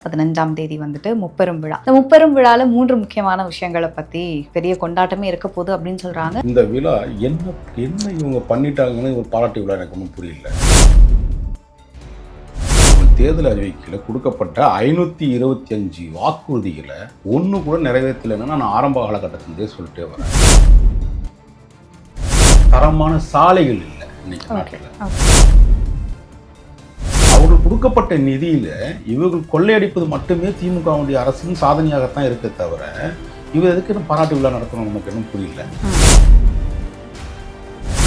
15ஆம் தேதி வந்துட்டு முப்பெரும் விழா. இந்த முப்பெரும் விழால 3 முக்கியமான விஷயங்களை பத்தி பெரிய கொண்டாட்டமே இருக்க போகுது அப்படின்னு சொல்றாங்க. இந்த விழா என்ன என்ன இவங்க பண்ணிட்டாங்கன்னு ஒரு பாராட்டு விழா எனக்கு ஒன்றும் புரியல. தேர்தல் அறிவிக்கையில் கொடுக்கப்பட்ட 525 வாக்குறுதிகளை ஒன்று கூட நிறைவேற்றலைன்னு நான் ஆரம்ப காலகட்டத்திலே சொல்லிட்டே வரேன். தரமான சாலைகள் இல்லை இன்னைக்கு நாட்டில். அவர்கள் கொடுக்கப்பட்ட நிதியில இவர்கள் கொள்ளையடிப்பது மட்டுமே திமுகவுடைய அரசின் சாதனையாகத்தான் இருக்க தவிர இவர் எதுக்கு பாராட்டு விழா நடத்தணும் நமக்கு இன்னும் புரியல.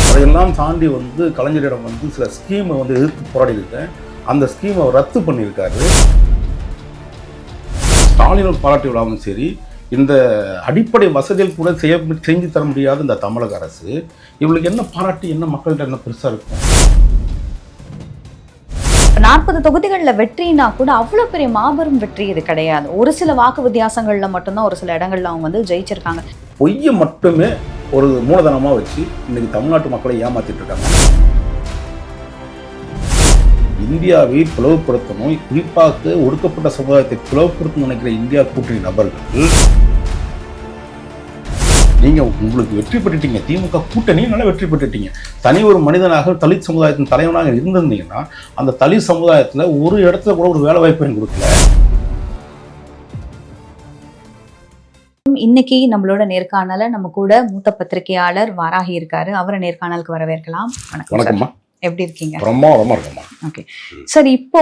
அதையெல்லாம் தாண்டி கலைஞரிடம் சில ஸ்கீமை எதிர்த்து போராடி இருக்கேன். அந்த ஸ்கீமை அவர் ரத்து பண்ணியிருக்காரு. ஸ்டாலின் பாராட்டு விழாவும் சரி, இந்த அடிப்படை வசதிகள் கூட செஞ்சு தர முடியாத இந்த தமிழக அரசு இவங்களுக்கு என்ன பாராட்டி என்ன மக்கள்கிட்ட என்ன பெருசா இருக்கும். 40 தொகுதிகளில் வெற்றினா கூட அவ்வளோ பெரிய மாபெரும் வெற்றி இது கிடையாது. ஒரு சில வாக்கு வித்தியாசங்கள்ல மட்டும்தான் ஒரு சில இடங்கள்ல அவங்க ஜெயிச்சிருக்காங்க. பொய்யை மட்டுமே ஒரு மூலதனமா வச்சு இன்னைக்கு தமிழ்நாட்டு மக்களை ஏமாத்திட்டு இருக்காங்க. இந்தியாவை பிளவுபடுத்தணும், குறிப்பாக ஒடுக்கப்பட்ட சமுதாயத்தை பிளவுபடுத்தணும் நினைக்கிற இந்தியா கூட்டணி நபர்கள் நீங்க உங்களுக்கு வெற்றி பெற்றுட்டீங்க. திமுக கூட்டணி நல்லா வெற்றி பெற்றுட்டீங்க. தனி ஒரு மனிதனாக தலித் சமுதாயத்தின் தலைவனாக இருந்திருந்தீங்கன்னா அந்த தலித் சமுதாயத்தில் ஒரு இடத்துல கூட ஒரு வேலை வாய்ப்பு கொடுக்கல. இன்னைக்கு நம்மளோட நேர்காணல நம்ம கூட மூத்த பத்திரிகையாளர் வாராகி இருக்காரு. அவரை நேர்காணலுக்கு வரவேற்கலாம். வணக்கம்மா. எப்படி இருக்கீங்க? ரொம்ப இருக்கமா. ஓகே சார், இப்போ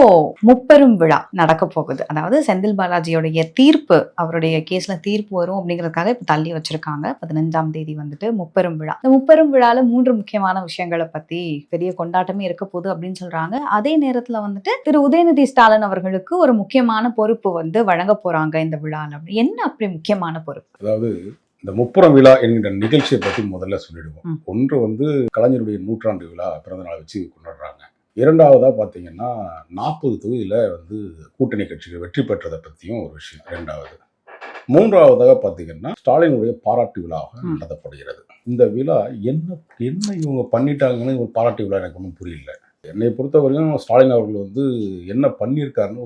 முப்பெரும் விழா நடக்க போகுது. அதாவது செந்தில் பாலாஜியோடைய தீர்ப்பு, அவருடைய கேஸ்ல தீர்ப்பு வரும் அப்படிங்கிறதுக்காக இப்போ தள்ளி வச்சிருக்காங்க. 15ஆம் தேதி முப்பெரும் விழா. இந்த முப்பெரும் விழால 3 முக்கியமான விஷயங்களை பத்தி பெரிய கொண்டாட்டமே இருக்க போகுது அப்படின்னு சொல்றாங்க. அதே நேரத்துல திரு உதயநிதி ஸ்டாலின் அவர்களுக்கு ஒரு முக்கியமான பொறுப்பு வழங்க போறாங்க இந்த விழால. என்ன அப்படி முக்கியமான பொறுப்பு? அதாவது இந்த முப்புறம் விழா என்கிற நிகழ்ச்சியை பற்றி முதல்ல சொல்லிடுவோம். ஒன்று கலைஞருடைய 100ஆண்டு விழா பிறந்த நாள் வச்சு கொண்டாடுறாங்க. இரண்டாவதாக பார்த்தீங்கன்னா 40 தொகுதியில் கூட்டணி கட்சிகள் வெற்றி பெற்றதை பற்றியும் ஒரு விஷயம். இரண்டாவது. மூன்றாவதாக பார்த்தீங்கன்னா ஸ்டாலினுடைய பாராட்டு விழாவாக நடத்தப்படுகிறது. இந்த விழா என்ன என்ன இவங்க பண்ணிட்டாங்கன்னு ஒரு பாராட்டு விழா எனக்கு ஒன்றும் புரியல. என்னை பொறுத்தவரையும் ஸ்டாலின் அவர்கள் என்ன பண்ணியிருக்காருன்னு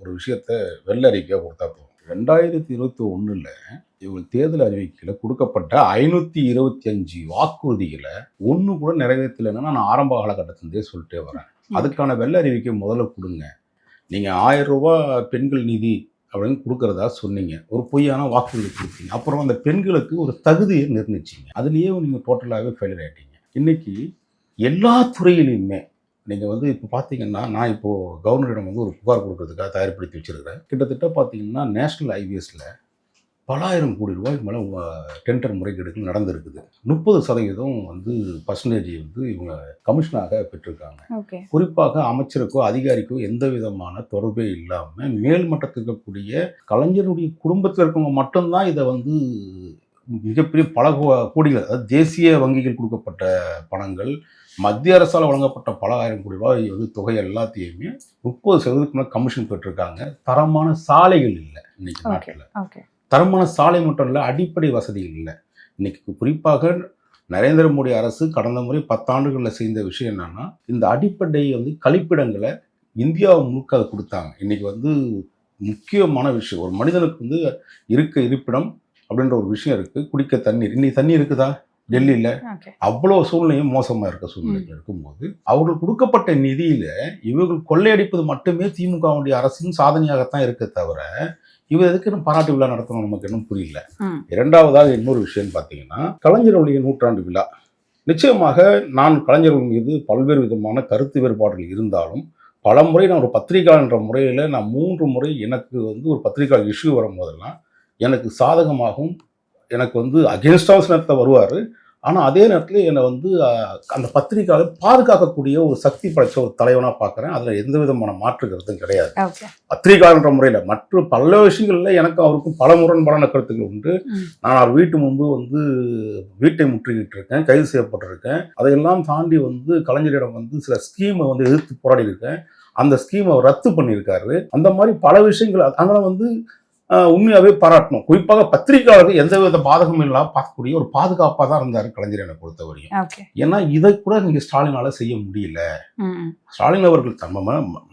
ஒரு விஷயத்த வெள்ள அறிக்கையாக கொடுத்தா போதும். 2021 இவங்க தேர்தல் அறிவிக்கையில் கொடுக்கப்பட்ட 525 வாக்குறுதிகளை ஒன்று கூட நிறைவேற்றலைன்னு நான் ஆரம்ப காலகட்டத்திலே சொல்லிட்டே வரேன். அதுக்கான வெள்ள அறிவிக்கை முதல்ல கொடுங்க. நீங்கள் 1000 ரூபாய் பெண்கள் நிதி அப்படின்னு கொடுக்கறதா சொன்னீங்க. ஒரு பொய்யான வாக்குறுதி கொடுத்தீங்க. அப்புறம் அந்த பெண்களுக்கு ஒரு தகுதியை நிர்ணயிச்சிங்க. அதுலேயே நீங்கள் டோட்டலாகவே ஃபெயிலியர் ஆகிட்டீங்க. இன்னைக்கு எல்லா துறையிலையுமே நீங்கள் இப்போ பார்த்தீங்கன்னா, நான் இப்போது கவர்னரிடம் ஒரு புகார் கொடுக்கறதுக்காக தயார்படுத்தி வச்சுருக்கிறேன். கிட்டத்தட்ட பார்த்தீங்கன்னா நேஷ்னல் ஹைவேஸில் பல ஆயிரம் கோடி ரூபாய்க்கு மேலே டெண்டர் முறைகேடுகள் நடந்திருக்குது. 30% பர்சன்டேஜ் இவங்க கமிஷனாக பெற்றிருக்காங்க. குறிப்பாக அமைச்சருக்கோ அதிகாரிக்கோ எந்த விதமான தொடர்பே இல்லாமல் மேல்மட்டத்தில் இருக்கக்கூடிய கலைஞருடைய குடும்பத்தில் இருக்கவங்க மட்டும்தான் இதை மிகப்பெரிய பல கோடிகள், அதாவது தேசிய வங்கிகள் கொடுக்கப்பட்ட பணங்கள், மத்திய அரசால் வழங்கப்பட்ட பல ஆயிரம் கோடி ரூபாய் தொகை எல்லாத்தையுமே 30% மேலே கமிஷன் பெற்றிருக்காங்க. தரமான சாலைகள் இல்லை இன்னைக்கு நாட்டில். தரமான சாலை மட்டும் இல்லை, அடிப்படை வசதிகள் இல்லை. இன்னைக்கு குறிப்பாக நரேந்திர மோடி அரசு கடந்த முறை 10 ஆண்டுகளில் செய்த விஷயம் என்னன்னா, இந்த அடிப்படை கழிப்பிடங்களை இந்தியா முழுக்க அதை கொடுத்தாங்க. இன்னைக்கு முக்கியமான விஷயம், ஒரு மனிதனுக்கு இருக்க இருப்பிடம் அப்படின்ற ஒரு விஷயம் இருக்கு. குடிக்க தண்ணீர், இன்னைக்கு தண்ணி இருக்குதா? டெல்லியில் அவ்வளோ சூழ்நிலையும் மோசமாக இருக்க சூழ்நிலைகள் இருக்கும்போது அவர்கள் கொடுக்கப்பட்ட நிதியில இவர்கள் கொள்ளையடிப்பது மட்டுமே திமுகவுடைய அரசின் சாதனையாகத்தான் இருக்க தவிர இவர் எதுக்கு பாராட்டு விழா நடத்தணும் நமக்கு இன்னும் புரியல. இரண்டாவதாக இன்னொரு விஷயம் பார்த்தீங்கன்னா, கலைஞருடைய 100ஆண்டு விழா. நிச்சயமாக நான் கலைஞர்கள் மீது பல்வேறு விதமான கருத்து வேறுபாடுகள் இருந்தாலும் பல முறை நான் ஒரு பத்திரிகையாளர் என்ற முறையில் நான் 3 முறை எனக்கு ஒரு பத்திரிகையாளர் இஷ்யூ வரும்போதெல்லாம் எனக்கு சாதகமாகவும் எனக்கு அகேன்ஸ்டாக நேரத்தில் வருவார். ஆனால் அதே நேரத்தில் என்னை அந்த பத்திரிகையாளர் பாதுகாக்கக்கூடிய ஒரு சக்தி படைச்ச ஒரு தலைவனாக பார்க்குறேன். அதில் எந்த விதமான மாற்று கருத்தும் கிடையாது. பத்திரிகையாளர் முறையில் மற்ற பல விஷயங்களில் எனக்கு அவருக்கும் பல முரண்பாடான கருத்துக்கள் உண்டு. நான் அவர் வீட்டு முன்பு வீட்டை முற்றுகிட்டு இருக்கேன், கைது செய்யப்பட்டிருக்கேன். அதையெல்லாம் தாண்டி கலைஞரிடம் சில ஸ்கீமை எதிர்த்து போராடி இருக்கேன். அந்த ஸ்கீமை அவர் ரத்து பண்ணியிருக்காரு. அந்த மாதிரி பல விஷயங்கள். அதனால் உண்மையாகவே பாராட்டணும். குறிப்பாக பத்திரிகையாளர்கள் எந்த வித பாதகமும் இல்லாமல் பார்க்கக்கூடிய ஒரு பாதுகாப்பாக தான் இருந்தார் கலைஞர் என்னை பொறுத்தவரையும். ஏன்னா இதை கூட நீங்கள் ஸ்டாலினால் செய்ய முடியல. ஸ்டாலின் அவர்கள்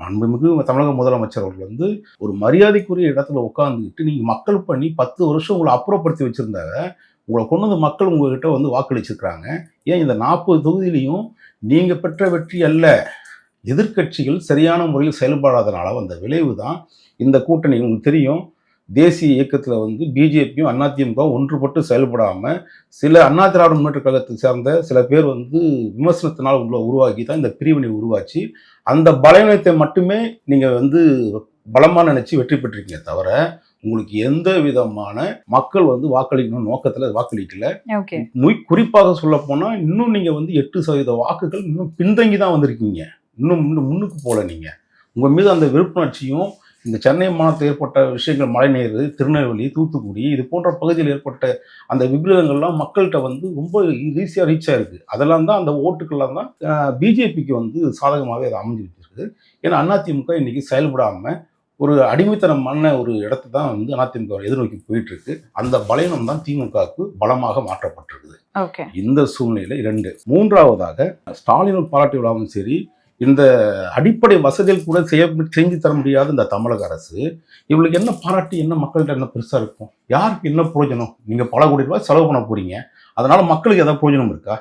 மாண்புமிகு தமிழக முதலமைச்சர் அவர்கள் வந்து ஒரு மரியாதைக்குரிய இடத்துல உட்காந்துக்கிட்டு நீங்கள் மக்கள் பண்ணி 10 வருஷம் உங்களை அப்புறப்படுத்தி வச்சுருந்தாங்க. உங்களை கொண்டு வந்து மக்கள் உங்ககிட்ட வந்து வாக்களிச்சிருக்கிறாங்க. ஏன் இந்த 40 தொகுதியிலையும் நீங்கள் பெற்ற வெற்றி அல்ல, எதிர்க்கட்சிகள் சரியான முறையில் செயல்படாதனால வந்த விளைவு தான் இந்த கூட்டணி. உங்களுக்கு தெரியும், தேசிய இயக்கத்தில் வந்து பிஜேபியும் அதிமுக ஒன்றுபட்டு செயல்படாமல் சில அண்ணா திராவிட முன்னேற்ற கழகத்தை சேர்ந்த சில பேர் வந்து விமர்சனத்தினால் உருவாக்கி தான் இந்த பிரிவினை உருவாச்சு. அந்த பலவீனத்தை மட்டுமே நீங்கள் வந்து பலமாக நினைச்சு வெற்றி பெற்றிருக்கீங்க தவிர உங்களுக்கு எந்த விதமான மக்கள் வந்து வாக்களிக்கணும் நோக்கத்தில் வாக்களிக்கல. குறிப்பாக சொல்ல போனால் இன்னும் நீங்கள் வந்து 8% வாக்குகள் இன்னும் பின்தங்கி தான் வந்திருக்கீங்க. இன்னும் முன்னுக்கு போகல. நீங்கள் உங்கள் மீது அந்த விருப்புணர்ச்சியும் இந்த சென்னை மாநிலத்தில் ஏற்பட்ட விஷயங்கள், மழைநீர், திருநெல்வேலி, தூத்துக்குடி இது போன்ற பகுதியில் ஏற்பட்ட அந்த விபரீதங்கள்லாம் மக்கள்கிட்ட வந்து ரொம்ப ஈஸியாக ரீச் ஆயிருக்கு. அதெல்லாம் தான் அந்த ஓட்டுக்கள்லாம் தான் பிஜேபிக்கு வந்து சாதகமாகவே அதை அமைஞ்சு வச்சிருக்கு. ஏன்னா அதிமுக இன்னைக்கு செயல்படாமல் ஒரு அடிமைத்தனமான ஒரு இடத்தை தான் வந்து அதிமுக எதிர்நோக்கி போயிட்டு இருக்கு. அந்த பலவீனம் தான் திமுகவுக்கு பலமாக மாற்றப்பட்டிருக்குது. இந்த சூழ்நிலையில 2. மூன்றாவதாக ஸ்டாலின் பாராட்டு விழாவும் சரி, இந்த அடிப்படை வசதிகள் கூட செஞ்சு தர முடியாத இந்த தமிழக அரசு இவங்களுக்கு என்ன பாராட்டி என்ன மக்கள்கிட்ட என்ன பெருசா இருக்கும்? யாருக்கு என்ன பிரயோஜனம்? நீங்க பல கோடி ரூபாய் செலவு பண்ண போறீங்க, அதனால மக்களுக்கு ஏதாவது பிரயோஜனம் இருக்கா?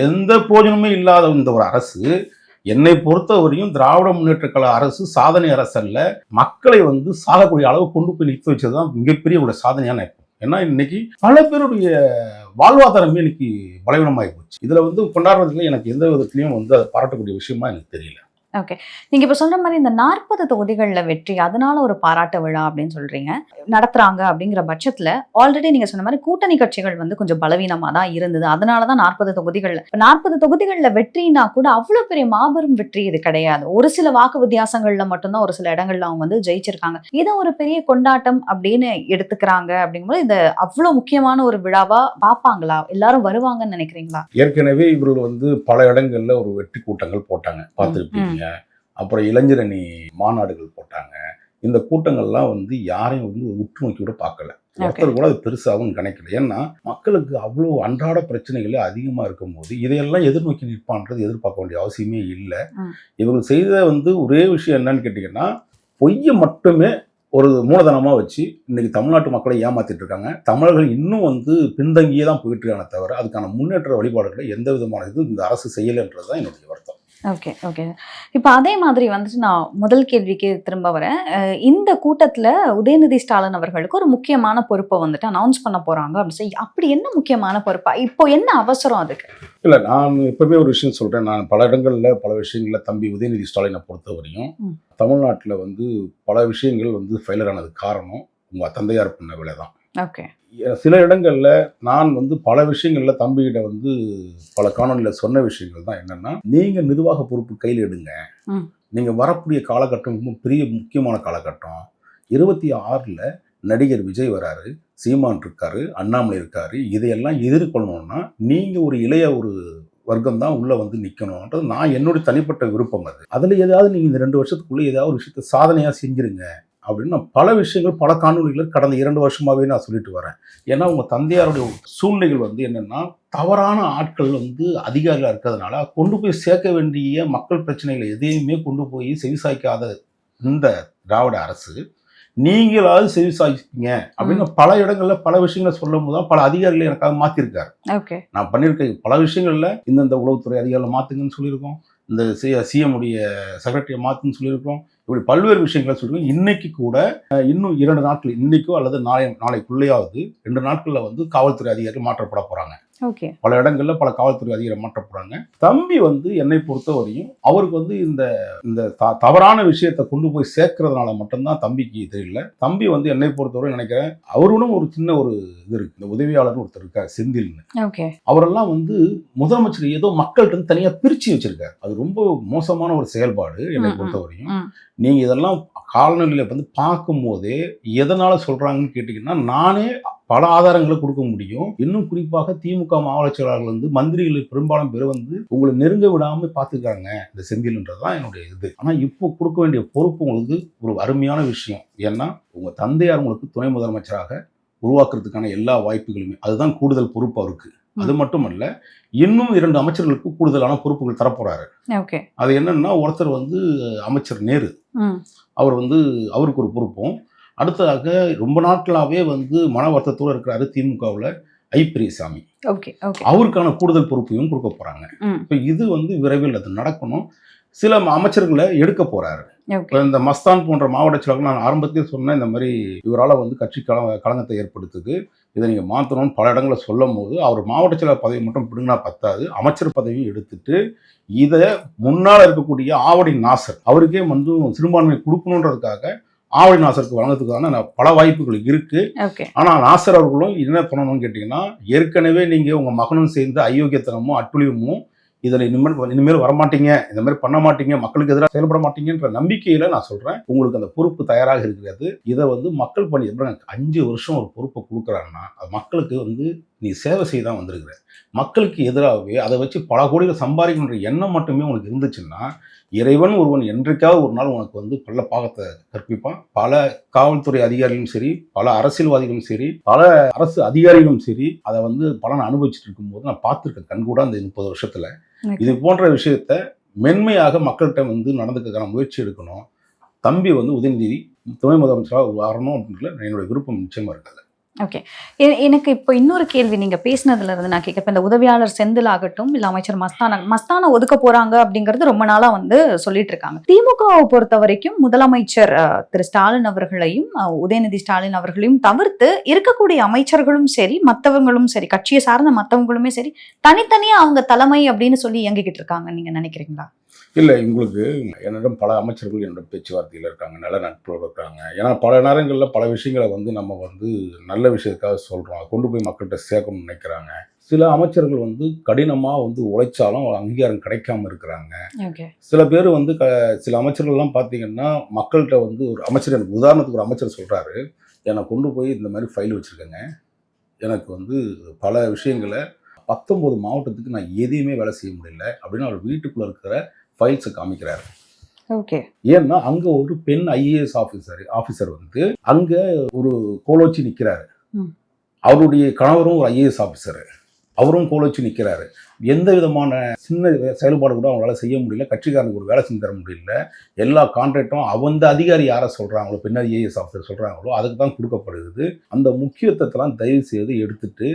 எந்த பிரயோஜனமே இல்லாத இந்த ஒரு அரசு என்னை பொறுத்தவரையும் திராவிட முன்னேற்ற கழக அரசு சாதனை அரசு அல்ல, மக்களை வந்து சாகக்கூடிய அளவு கொண்டு போய் நிறுத்தி வச்சதுதான் மிகப்பெரிய ஒரு சாதனையான. ஏன்னா இன்னைக்கு பல பேருடைய வாழ்வாதாரமே இன்னைக்கு பலவீனமாகி போச்சு. இதுல வந்து கொண்டாடுறதுல எனக்கு எந்த விதத்திலையும் வந்து அதை பாராட்டக்கூடிய விஷயமா எனக்கு தெரியல. ஓகே, நீங்க இப்ப சொல்ற மாதிரி இந்த 40 தொகுதிகள்ல வெற்றி, அதனால ஒரு பாராட்டு விழா அப்படின்னு சொல்றீங்க நடத்துறாங்க. அப்படிங்கிற பட்சத்துல ஆல்ரெடி நீங்க சொன்ன மாதிரி கூட்டணி கட்சிகள் வந்து கொஞ்சம் பலவீனமா தான் இருந்தது. அதனாலதான் 40 தொகுதிகள்ல வெற்றினா கூட அவ்வளவு பெரிய மாபெரும் வெற்றி இது கிடையாது. ஒரு சில வாக்கு வித்தியாசங்கள்ல மட்டும்தான் ஒரு சில இடங்கள்ல அவங்க வந்து ஜெயிச்சிருக்காங்க. இதை ஒரு பெரிய கொண்டாட்டம் அப்படின்னு எடுத்துக்கிறாங்க. அப்படிங்கும்போது இது அவ்வளவு முக்கியமான ஒரு விழாவா பார்ப்பாங்களா? எல்லாரும் வருவாங்கன்னு நினைக்கிறீங்களா? ஏற்கனவே இவர்கள் வந்து பல இடங்கள்ல ஒரு வெற்றி கூட்டங்கள் போட்டாங்க, பார்த்துருப்பீங்க. அப்புறம் இளைஞரணி மாநாடுகள் போட்டாங்க. இந்த கூட்டங்கள்லாம் வந்து யாரையும் வந்து உற்று நோக்கி கூட பார்க்கல. ஒருத்தர் கூட அது பெருசாகவும் கணக்கல. ஏன்னா மக்களுக்கு அவ்வளோ அன்றாட பிரச்சனைகளே அதிகமாக இருக்கும் போது இதையெல்லாம் எதிர்நோக்கி நிற்பான்றது எதிர்பார்க்க வேண்டிய அவசியமே இல்லை. இவர்கள் செய்த வந்து ஒரே விஷயம் என்னன்னு கேட்டிங்கன்னா, பொய்யை மட்டுமே ஒரு மூலதனமாக வச்சு இன்னைக்கு தமிழ்நாட்டு மக்களை ஏமாத்திட்டு இருக்காங்க. தமிழர்கள் இன்னும் வந்து பின்தங்கியே தான் போயிட்டு இருக்காங்க தவிர அதுக்கான முன்னேற்ற வழிபாடுகளை எந்த விதமான இது இந்த அரசு செய்யலைன்றது தான் என்னுடைய வருத்தம். Okay okay. இப்போ அதே மாதிரி வந்துட்டு நான் முதல் கேள்விக்கு திரும்ப வரேன். இந்த கூட்டத்தில் உதயநிதி ஸ்டாலின் அவர்களுக்கு ஒரு முக்கியமான பொறுப்பை வந்துட்டு அனௌன்ஸ் பண்ண போறாங்க அப்படின்னு சொல்லி, அப்படி என்ன முக்கியமான பொறுப்பா? இப்போ என்ன அவசரம் அதுக்கு? இல்லை, நான் எப்பவுமே ஒரு விஷயம் சொல்றேன். நான் பல இடங்களில் பல விஷயங்களில் தம்பி உதயநிதி ஸ்டாலினை பொறுத்தவரையும் தமிழ்நாட்டில் வந்து பல விஷயங்கள் வந்து ஃபெயிலர் ஆனது காரணம் உங்க தந்தையார் பண்ண வேலை தான். ஓகே. சில இடங்கள்ல நான் வந்து பல விஷயங்கள்ல தம்பிகிட்ட வந்து பல காணொலியில சொன்ன விஷயங்கள் தான் என்னன்னா, நீங்க நிர்வாக பொறுப்பு கையில் எடுங்க. நீங்க வரக்கூடிய காலகட்டம் ரொம்ப பெரிய முக்கியமான காலகட்டம். 26ல் நடிகர் விஜய் வராரு, சீமான் இருக்காரு, அண்ணாமலை இருக்காரு. இதையெல்லாம் எதிர்கொள்ளணும்னா நீங்க ஒரு இளைய ஒரு வர்க்கம் தான் உள்ள வந்து நிக்கணும்ன்றது நான் என்னுடைய தனிப்பட்ட விருப்பம். அதுல ஏதாவது நீங்க இந்த 2 வருஷத்துக்குள்ள ஏதாவது ஒரு விஷயத்த சாதனையா செஞ்சிருங்க அப்படின்னு நான் பல விஷயங்கள் பல காணொலிகள் கடந்த 2 வருஷமாவே நான் சொல்லிட்டு வரேன். ஏன்னா உங்க தந்தையாருடைய சூழ்நிலைகள் வந்து என்னன்னா, தவறான ஆட்கள் வந்து அதிகாரிகளா இருக்கிறதுனால கொண்டு போய் சேர்க்க வேண்டிய மக்கள் பிரச்சனைகளை எதையுமே கொண்டு போய் செவிசாய்க்காத இந்த திராவிட அரசு நீங்களாவது செவிசாய்ச்சிங்க அப்படின்னு பல இடங்கள்ல பல விஷயங்களை சொல்லும் போதுதான் பல அதிகாரிகளை எனக்காக மாத்திருக்காரு. நான் பண்ணியிருக்க பல விஷயங்கள்ல இந்த உளவுத்துறை அதிகாரிகளை மாத்துங்கன்னு சொல்லியிருக்கோம், இந்த சிஎம் உடைய செக்ரட்டரியை மாத்துன்னு சொல்லியிருக்கோம். இப்படி பல்வேறு விஷயங்களை சொல்லியிருக்கோம். இன்னைக்கு கூட இன்னும் 2 நாட்கள், இன்னைக்கோ அல்லது நாளைக்குள்ளேயாவது 2 நாட்கள்ல வந்து காவல்துறை அதிகாரிகள் மாற்றப்பட போறாங்க. பல இடங்கள்ல பல காவல்துறை அதிகாரிகள் மாற்ற போறாங்க. தம்பி வந்து என்னை பொறுத்தவரையும் அவருக்கு வந்து இந்த தவறான விஷயத்தை கொண்டு போய் சேர்க்கறதுனால மட்டும்தான் தம்பிக்கு தெரியல. தம்பி வந்து என்னை பொறுத்தவரை நினைக்கிறேன் அவருடன் ஒரு சின்ன ஒரு இது இருக்கு. இந்த உதவியாளர் ஒருத்தர் இருக்காரு செந்தில்னு, அவரெல்லாம் வந்து முதலமைச்சர் ஏதோ மக்கள்கிட்ட தனியா பிரிச்சு வச்சிருக்காரு. அது ரொம்ப மோசமான ஒரு செயல்பாடு என்னை பொறுத்தவரையும். நீங்க இதெல்லாம் காலநிலையில வந்து பார்க்கும் போதே எதனால சொல்றாங்கன்னு கேட்டீங்கன்னா, நானே பல ஆதாரங்களை கொடுக்க முடியும். இன்னும் குறிப்பாக திமுக மாவட்ட செயலாளர்கள் வந்து மந்திரிகளை பெரும்பாலும் பேர் வந்து உங்களை நெருங்க விடாம பார்த்துக்கிறாங்க இந்த செந்தில்ன்றதுதான் என்னுடைய இது. ஆனா இப்போ கொடுக்க வேண்டிய பொறுப்பு உங்களுக்கு ஒரு அருமையான விஷயம். ஏன்னா உங்க தந்தையார் உங்களுக்கு துணை முதலமைச்சராக உருவாக்குறதுக்கான எல்லா வாய்ப்புகளுமே, அதுதான் கூடுதல் பொறுப்பு அவருக்கு. அது மட்டுமல்ல, இன்னும் 2 அமைச்சர்களுக்கு கூடுதலான பொறுப்புகள் தரப்போறாரு. ஓகே. அது என்னன்னா, ஒருத்தர் வந்து அமைச்சர் நேரு, அவர் வந்து அவருக்கு ஒரு பொறுப்பும், அடுத்ததாக ரொம்ப நாட்களாவே வந்து மன வருத்தத்தோடு இருக்கிறாரு திமுகவில் ஐ பெரியசாமி. Okay okay. அவருக்கான கூடுதல் பொறுப்பையும் கொடுக்க போறாங்க. இப்போ இது வந்து விரைவில் அது நடக்கணும். சில அமைச்சர்களை எடுக்க போறாரு. இப்போ இந்த மஸ்தான் போன்ற மாவட்ட செயலாளர்கள் நான் ஆரம்பத்திலே சொன்னேன், இந்த மாதிரி இவரால் வந்து கட்சி களங்கத்தை ஏற்படுத்துது, இதை நீங்கள் மாற்றணும்னு பல இடங்களில் சொல்லும் போது அவர் மாவட்ட செயலாளர் பதவி மட்டும் பிடுங்கினா பத்தாது, அமைச்சர் பதவியும் எடுத்துட்டு இதை முன்னால் இருக்கக்கூடிய ஆவடி நாசர் அவருக்கே வந்து சிறுபான்மை கொடுக்கணுன்றதுக்காக ஆவடி நாசருக்கு வழங்குறதுக்கான பல வாய்ப்புகள் இருக்கு. ஆனா நாசர் அவர்களும் என்ன பண்ணணும்னு கேட்டீங்கன்னா, ஏற்கனவே நீங்க உங்க மகனும் சேர்ந்து அயோக்கியத்தனமும் அட்டுழியமும் இதில் இனிமேல் வரமாட்டீங்க, இந்த மாதிரி பண்ண மாட்டீங்க, மக்களுக்கு எதிராக செயல்பட மாட்டீங்கன்ற நம்பிக்கையில நான் சொல்றேன், உங்களுக்கு அந்த பொறுப்பு தயாராக இருக்கிறது. இதை வந்து மக்கள் பணி 5 வருஷம் ஒரு பொறுப்பை கொடுக்குறாங்கன்னா மக்களுக்கு வந்து நீ சேவை செய்ய தான் வந்திருக்கிற. மக்களுக்கு எதிராகவே அதை வச்சு பல கோடிகள் சம்பாதிக்கணுன்ற எண்ணம் மட்டுமே உனக்கு இருந்துச்சுன்னா, இறைவன் ஒருவன் என்றைக்காவது ஒரு நாள் உனக்கு வந்து பல பாகத்தை கற்பிப்பான். பல காவல்துறை அதிகாரிகளும் சரி, பல அரசியல்வாதிகளும் சரி, பல அரசு அதிகாரிகளும் சரி, அதை வந்து பலனை அனுபவிச்சுட்டு இருக்கும்போது நான் பார்த்துருக்கேன் கண்கூட அந்த 30 வருஷத்துல. இது போன்ற விஷயத்த மென்மையாக மக்கள்கிட்ட வந்து நடந்துக்கிறதுக்கான முயற்சி எடுக்கணும். தம்பி வந்து உதயநிதி துணை முதலமைச்சராக வரணும் அப்படின்றதுல என்னோட விருப்பம் நிச்சயமா இருக்காது. ஓகே. எனக்கு இப்போ இன்னொரு கேள்வி நீங்க பேசினதுல இருந்து நான் கேட்கிறேன். இந்த உதவியாளர் செந்தில் ஆகட்டும், இல்ல அமைச்சர் மஸ்தான ஒதுக்க போறாங்க அப்படிங்கிறது ரொம்ப நாளா வந்து சொல்லிட்டு இருக்காங்க. திமுகவை பொறுத்த வரைக்கும் முதலமைச்சர் திரு ஸ்டாலின் அவர்களையும் உதயநிதி ஸ்டாலின் அவர்களையும் தவிர்த்து இருக்கக்கூடிய அமைச்சர்களும் சரி, மற்றவங்களும் சரி, கட்சியை சார்ந்த மற்றவங்களுமே சரி, தனித்தனியா அவங்க தலைமை அப்படின்னு சொல்லி இயங்கிக்கிட்டு இருக்காங்க. நீங்க நினைக்கிறீங்களா? இல்லை, உங்களுக்கு என்னிடம் பல அமைச்சர்கள் என்னோட பேச்சுவார்த்தையில் இருக்காங்க, நல்ல நட்போடு இருக்காங்க. ஏன்னா பல நேரங்களில் பல விஷயங்களை வந்து நம்ம வந்து நல்ல விஷயத்துக்காக சொல்கிறோம், கொண்டு போய் மக்கள்கிட்ட சேர்க்கணும்னு நினைக்கிறாங்க. சில அமைச்சர்கள் வந்து கடினமாக வந்து உழைச்சாலும் அங்கீகாரம் கிடைக்காம இருக்கிறாங்க. சில பேர் வந்து சில அமைச்சர்கள்லாம் பார்த்தீங்கன்னா மக்கள்கிட்ட வந்து ஒரு அமைச்சர், எனக்கு உதாரணத்துக்கு ஒரு அமைச்சர் சொல்கிறாரு, என்னை கொண்டு போய் இந்த மாதிரி ஃபைல் வச்சுருக்கேங்க, எனக்கு வந்து பல விஷயங்களை 19 மாவட்டத்துக்கு நான் எதையுமே வேலை செய்ய முடியல அப்படின்னு அவர் வீட்டுக்குள்ளே இருக்கிற ஃபைல்ஸை காமிக்கிறாரு. ஓகே. ஏன்னா அங்கே ஒரு பெண் ஐஏஎஸ் ஆஃபீஸர் வந்து அங்கே ஒரு கோலோச்சி நிற்கிறாரு. அவருடைய கணவரும் ஒரு ஐஏஎஸ் ஆஃபீஸரு, அவரும் கோலோச்சி நிற்கிறாரு. எந்த விதமான சின்ன செயல்பாடு கூட அவங்களால செய்ய முடியல, கட்சிக்காரனுக்கு ஒரு வேலை செஞ்சு தர முடியல. எல்லா கான்ட்ராக்டும் அந்த அதிகாரி யாரை சொல்கிறாங்களோ, பெண் ஐஏஎஸ் ஆஃபீஸர் சொல்கிறாங்களோ அதுக்கு தான் கொடுக்கப்படுது. அந்த முக்கியத்துவத்தெல்லாம் தயவு செய்து எடுத்துட்டு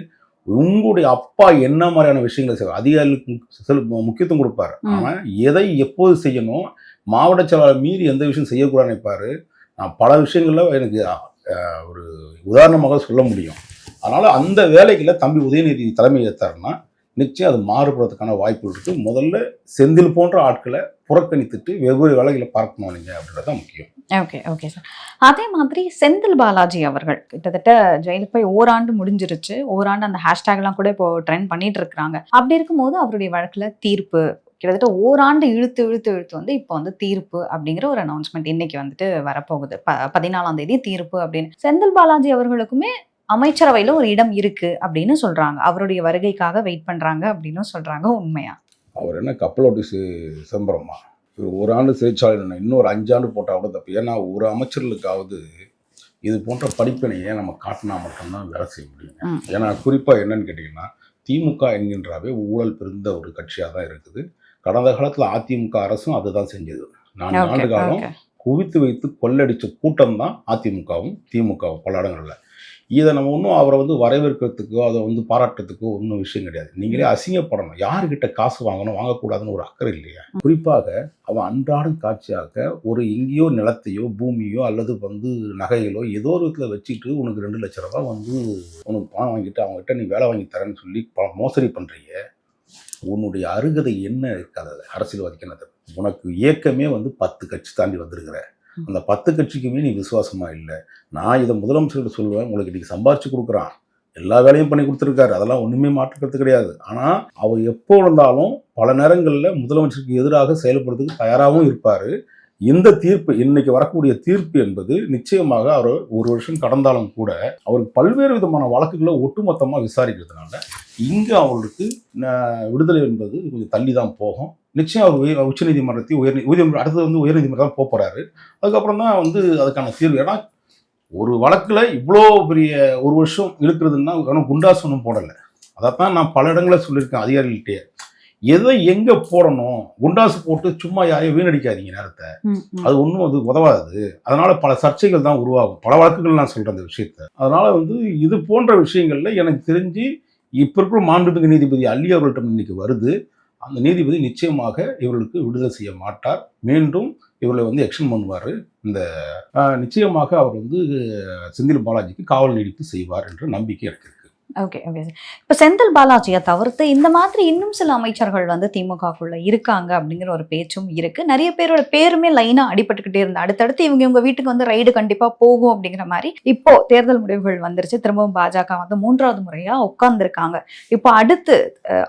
உங்களுடைய அப்பா என்ன மாதிரியான விஷயங்களை செய்வார், அதிகாரிகளுக்கு முக்கியத்துவம் கொடுப்பாரு. ஆனால் எதை எப்போது செய்யணும், மாவட்ட செயலாளர் மீறி எந்த விஷயம் செய்யக்கூடாதுன்னு நினைப்பாரு. நான் பல விஷயங்கள்ல எனக்கு ஒரு உதாரணமாக சொல்ல முடியும். அதனால் அந்த வேலைகளை தம்பி உதயநிதி தலைமை ஏற்றாருன்னா நிச்சயம் அது மாறுபடுறதுக்கான வாய்ப்புகள் இருக்குது. முதல்ல செந்தில் போன்ற ஆட்களை புறக்கணித்துட்டு வெவ்வேறு வேலைகளை பார்க்கணும் நீங்கள், அப்படின்றது தான் முக்கியம். Okay okay sir. அதே மாதிரி செந்தில் பாலாஜி அவர்கள் கிட்டத்தட்ட ஜெயிலுக்கு போய் ஓராண்டு முடிஞ்சிருச்சு. ஓராண்டு அந்த ஹேஷ்டேக்லாம் கூட இப்போ ட்ரெண்ட் பண்ணிட்டு இருக்கிறாங்க. அப்படி இருக்கும்போது அவருடைய வழக்கில் தீர்ப்பு கிட்டத்தட்ட ஓராண்டு இழுத்து வந்து இப்போ வந்து தீர்ப்பு அப்படிங்கிற ஒரு அனௌன்ஸ்மெண்ட் இன்னைக்கு வந்துட்டு வரப்போகுது. 14ஆம் தேதி தீர்ப்பு அப்படின்னு. செந்தில் பாலாஜி அவர்களுக்குமே அமைச்சரவையில் ஒரு இடம் இருக்கு அப்படின்னு சொல்றாங்க. அவருடைய வருகைக்காக வெயிட் பண்றாங்க அப்படின்னு சொல்றாங்க. உண்மையா? அவர் என்ன கப்பலோட்டி சிதம்பரமா, இவர் ஒரு ஆண்டு சிறைச்சாலை இன்னொரு 5 ஆண்டு போட்டால் கூட தப்பு. ஏன்னா ஒரு அமைச்சர்களுக்காவது இது போன்ற படிப்பினையை நம்ம காட்டினா மட்டும்தான் வேலை செய்ய முடியும். ஏன்னா குறிப்பாக என்னன்னு கேட்டிங்கன்னா, திமுக என்கின்றாவே ஊழல் பெருந்த ஒரு கட்சியாக தான் இருக்குது. கடந்த காலத்தில் அதிமுக அரசும் அதுதான் செஞ்சது. 4 ஆண்டு காலம் குவித்து வைத்து கொள்ளடிச்ச கூட்டம் தான் அதிமுகவும் திமுகவும் பல இடங்களில். இதை நம்ம ஒன்றும் அவரை வந்து வரவேற்கிறதுக்கோ அதை வந்து பாராட்டுறதுக்கோ ஒன்றும் விஷயம் கிடையாது. நீங்களே அசிங்கப்படணும். யாருக்கிட்ட காசு வாங்கணும் வாங்கக்கூடாதுன்னு ஒரு அக்கறை இல்லையா? குறிப்பாக அவன் அன்றாடம் காட்சியாக ஒரு எங்கேயோ நிலத்தையோ பூமியோ அல்லது வந்து நகைகளோ ஏதோ ஒரு விதத்தில் வச்சுட்டு உனக்கு 2 லட்ச ரூபா வந்து உனக்கு பணம் வாங்கிட்டு அவங்ககிட்ட நீ வேலை வாங்கி தரேன்னு சொல்லி மோசடி பண்ணுறீங்க. உன்னுடைய அருகதை என்ன இருக்காது அரசியல்வாதிக்கு? உனக்கு இயக்கமே வந்து 10 கட்சி தாண்டி வந்திருக்கிற, அந்த 10 கட்சிக்குமே நீ விசுவாசமா இல்லை. நான் இதை முதலமைச்சர்கிட்ட சொல்லுவேன், உங்களுக்கு இன்னைக்கு சம்பாரிச்சு கொடுக்குறான், எல்லா வேலையும் பண்ணி கொடுத்துருக்காரு, அதெல்லாம் ஒன்றுமே மாற்றுக்கிறது கிடையாது. ஆனால் அவர் எப்போ இருந்தாலும் பல நேரங்களில் முதலமைச்சருக்கு எதிராக செயல்படுறதுக்கு தயாராகவும் இருப்பார். இந்த தீர்ப்பு இன்னைக்கு வரக்கூடிய தீர்ப்பு என்பது நிச்சயமாக அவர் ஒரு வருஷம் கடந்தாலும் கூட அவருக்கு பல்வேறு விதமான வழக்குகளை ஒட்டுமொத்தமாக விசாரிக்கிறதுனால இங்கே அவருக்கு விடுதலை என்பது கொஞ்சம் தள்ளி தான் போகும். நிச்சயம் அவர் உச்சநீதிமன்றத்தையும் அடுத்தது வந்து உயர்நீதிமன்றம் தான் போறாரு. அதுக்கப்புறம் தான் வந்து அதுக்கான தீர்வு. ஏன்னா ஒரு வழக்கில் இவ்வளோ பெரிய ஒரு வருஷம் இழுக்கிறதுன்னா குண்டாஸ் ஒன்றும் போடலை. அதைத்தான் நான் பல இடங்களில் சொல்லியிருக்கேன் அதிகாரிகள்கிட்டே. எதை எங்கே போடணும், குண்டாசு போட்டு சும்மா யாரையும் வீணடிக்காதீங்க நேரத்தை. அது ஒன்றும் அது உதவாது. அதனால பல சர்ச்சைகள் தான் உருவாகும். பல வழக்குகள் நான் சொல்கிறேன் அந்த விஷயத்த. அதனால வந்து இது போன்ற விஷயங்கள்ல எனக்கு தெரிஞ்சு இப்போ இருக்கிற மாண்புமிகு நீதிபதி அல்லி அவர்கள்ட்ட இன்னைக்கு வருது. அந்த நீதிபதி நிச்சயமாக இவர்களுக்கு விடுதலை செய்ய மாட்டார். மீண்டும் இவர்களை வந்து எக்ஷன் பண்ணுவார். இந்த நிச்சயமாக அவர் வந்து செந்தில் பாலாஜிக்கு காவல் நீடிப்பு செய்வார் என்ற நம்பிக்கை எனக்கு இருக்கு. Okay okay sir. இப்போ செந்தில் பாலாஜியை தவிர்த்து இந்த மாதிரி இன்னும் சில அமைச்சர்கள் வந்து திமுகக்குள்ள இருக்காங்க அப்படிங்கிற ஒரு பேச்சும் இருக்கு. நிறைய பேரோட பேருமே லைனா அடிபட்டுக்கிட்டே இருந்தா அடுத்தடுத்து இவங்க வீட்டுக்கு வந்து ரைடு கண்டிப்பா போகும் அப்படிங்கிற மாதிரி இப்போ தேர்தல் முடிவுகள் வந்துருச்சு. திரும்பவும் பாஜக வந்து 3வது முறையா உட்கார்ந்துருக்காங்க. இப்போ அடுத்து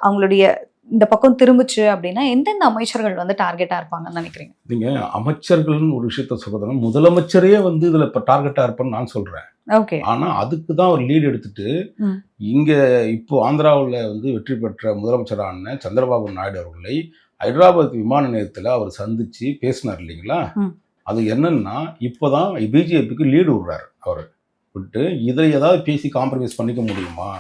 அவங்களுடைய இந்த பக்கம் திரும்பிச்சு அப்படின்னா எந்தெந்த அமைச்சர்கள் வந்து டார்கெட்டா இருப்பாங்கன்னு நினைக்கிறீங்க? நீங்க அமைச்சர்கள்னு ஒரு விஷயத்த சொல்றதுனா முதலமைச்சரே வந்து இதுல இப்ப டார்கெட்டா இருப்பான்னு நான் சொல்றேன். ஓகே. ஆனா அதுக்கு தான் ஒரு லீடு எடுத்துட்டு இங்க இப்போ ஆந்திராவில் வந்து வெற்றி பெற்ற முதலமைச்சரான சந்திரபாபு நாயுடு அவர்களை ஹைதராபாத் விமான நிலையத்தில் அவர் சந்திச்சு பேசினார் இல்லைங்களா? அது என்னன்னா இப்போதான் பிஜேபிக்கு லீடு விடுறாரு. அவர் விட்டு இதை ஏதாவது பேசி காம்ப்ரமைஸ் பண்ணிக்க முடியுமா?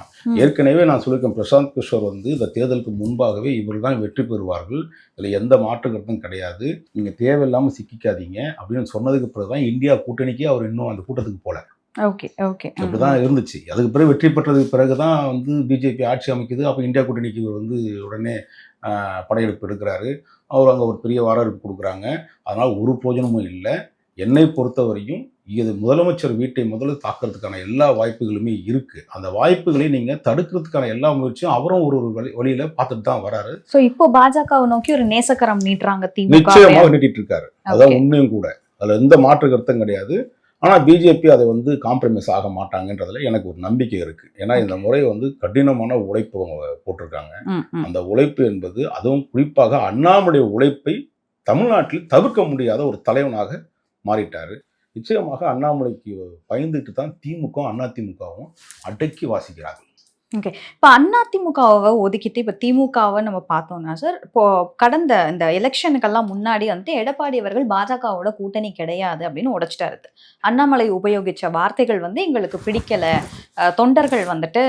ஏற்கனவே நான் சொல்லியிருக்கேன், பிரசாந்த் கிஷோர் வந்து இந்த தேர்தலுக்கு முன்பாகவே இவர்கள் தான் வெற்றி பெறுவார்கள், இதில் எந்த மாற்று கருத்தும் கிடையாது, நீங்கள் தேவையில்லாமல் சிக்கிக்காதீங்க அப்படின்னு சொன்னதுக்கு பிறகுதான் இந்தியா கூட்டணிக்கு அவர் இன்னும் அந்த கூட்டத்துக்கு போல. Okay okay. இப்படிதான் இருந்துச்சு. அதுக்கு பிறகு வெற்றி பெற்றதுக்கு பிறகுதான் வந்து பிஜேபி ஆட்சி அமைக்குது. அப்போ இந்தியா கூட்டணிக்கு இவர் வந்து உடனே படையெடுப்பு எடுக்கிறாரு. அவர் அங்கே ஒரு பெரிய வரவேற்பு கொடுக்குறாங்க. அதனால் ஒரு பிரயோஜனமும் இல்லை. என்னை பொறுத்தவரையும் இது முதலமைச்சர் வீட்டை முதல்ல தாக்குறதுக்கான எல்லா வாய்ப்புகளுமே இருக்கு. அந்த வாய்ப்புகளை நீங்க தடுக்கிறதுக்கான எல்லா முயற்சியும் அவரும் ஒரு வழியில பார்த்துட்டு தான் வராரு. சோ இப்போ பாஜகவை நோக்கி ஒரு நேசக்கரம் நீட்டுறாங்க திமுக. நிச்சயமாக நீட்டிட்டு இருக்காரு. அதான் உண்மையும் கூட. அதுல எந்த மாற்று கருத்தும் கிடையாது. ஆனா பிஜேபி அதை வந்து காம்ப்ரமைஸ் ஆக மாட்டாங்கன்றதுல எனக்கு ஒரு நம்பிக்கை இருக்கு. ஏன்னா இந்த முறை வந்து கடினமான உழைப்பு அவங்க போட்டிருக்காங்க. அந்த உழைப்பு என்பது அதுவும் குறிப்பாக அண்ணாமலை உழைப்பை தமிழ்நாட்டில் தவிர்க்க முடியாத ஒரு தலைவனாக மாறிட்டாரு. நிச்சயமாக அண்ணாமலைக்கு பயந்துட்டு தான் திமுக அதிமுகவும் அடக்கி வாசிக்கிறார்கள். ஓகே. இப்போ அதிமுகவை ஒதுக்கிட்டு இப்போ திமுகவை நம்ம பார்த்தோம்னா சார், இப்போ கடந்த இந்த எலெக்ஷனுக்கெல்லாம் முன்னாடி வந்து எடப்பாடி அவர்கள் பாஜகவோட கூட்டணி கிடையாது அப்படின்னு உடைச்சிட்டாரு. அண்ணாமலை உபயோகிச்ச வார்த்தைகள் வந்து எங்களுக்கு பிடிக்கல, தொண்டர்கள் வந்துட்டு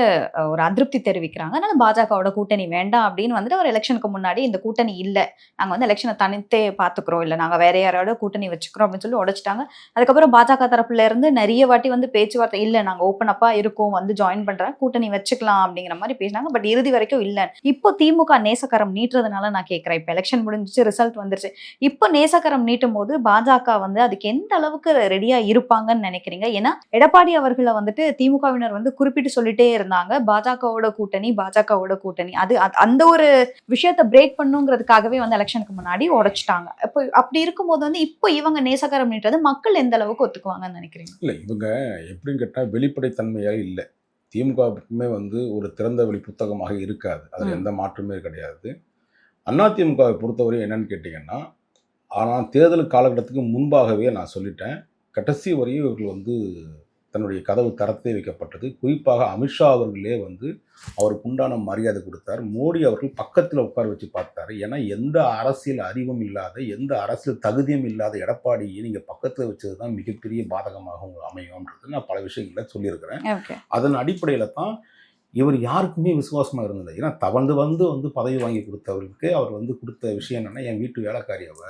ஒரு அதிருப்தி தெரிவிக்கிறாங்க, அதனால பாஜகவோட கூட்டணி வேண்டாம் அப்படின்னு வந்துட்டு ஒரு எலெக்ஷனுக்கு முன்னாடி இந்த கூட்டணி இல்லை, நாங்கள் வந்து எலெக்ஷனை தனித்தே பார்த்துக்கிறோம், இல்லை நாங்கள் வேற யாரோட கூட்டணி வச்சுக்கிறோம் அப்படின்னு சொல்லி உடைச்சிட்டாங்க. அதுக்கப்புறம் பாஜக தரப்புல இருந்து நிறைய வாட்டி வந்து பேச்சுவார்த்தை, இல்லை நாங்கள் ஓப்பன் அப்பா இருக்கோம், வந்து ஜாயின் பண்றேன், கூட்டணி வச்சுக்கலாம் அப்படிங்கிற மாதிரி பேசினாங்க. பட் இறுதி வரைக்கும் இல்ல. இப்போ திமுக நேசக்கரம் நீட்டுறதுனால நான் கேட்கிறேன், இப்ப எலெக்ஷன் முடிஞ்சிச்சு, ரிசல்ட் வந்துருச்சு, இப்போ நேசக்கரம் நீட்டும் போது பாஜக வந்து அதுக்கு எந்த அளவுக்கு ரெடியா இருப்பாங்கன்னு நினைக்கிறீங்க? ஏன்னா எடப்பாடி அவர்களை வந்துட்டு திமுகவினர் வந்து குறிப்பிட்டு சொல்லிட்டே இருந்தாங்க, பாஜகவோட கூட்டணி பாஜகவோட கூட்டணி. அது அந்த ஒரு விஷயத்தை பிரேக் பண்ணுங்கிறதுக்காகவே வந்து எலெக்ஷனுக்கு முன்னாடி உடைச்சிட்டாங்க. இப்போ அப்படி இருக்கும்போது வந்து இப்போ இவங்க நேசக்கரம் நீட்டுறது மக்கள் எந்த அளவுக்கு ஒத்துக்குவாங்கன்னு நினைக்கிறீங்க? இல்ல இவங்க எப்படின்னு கேட்டா வெளிப்படைத்தன்மையாக இல்லை. திமுக எப்பவுமே வந்து ஒரு திறந்த வெளி புத்தகமாக இருக்காது. அதில் எந்த மாற்றமே கிடையாது. அதிமுகவை பொறுத்தவரை என்னன்னு கேட்டிங்கன்னா, ஆனால் தேர்தல் காலகட்டத்துக்கு முன்பாகவே நான் சொல்லிட்டேன், கடைசி வரையும் இவர்கள் வந்து தன்னுடைய கதவு தரத்தே வைக்கப்பட்டது. குறிப்பாக அமித்ஷா அவர்களே வந்து அவருக்கு உண்டான மரியாதை கொடுத்தார். மோடி அவர்கள் பக்கத்தில் உட்கார வச்சு பார்த்தாரு. ஏன்னா எந்த அரசியல் அறிவும் இல்லாத, எந்த அரசியல் தகுதியும் இல்லாத எடப்பாடியை நீங்கள் பக்கத்தில் வச்சது தான் மிகப்பெரிய பாதகமாக அமையும்ன்றது நான் பல விஷயங்களில் சொல்லியிருக்கிறேன். அதன் அடிப்படையில் தான் இவர் யாருக்குமே விசுவாசமாக இருந்தது. ஏன்னா தவழ்ந்து வந்து பதவி வாங்கி கொடுத்தவர்களுக்கு அவர் வந்து கொடுத்த விஷயம் என்னென்னா, என் வீட்டு வேலைக்காரி அவ,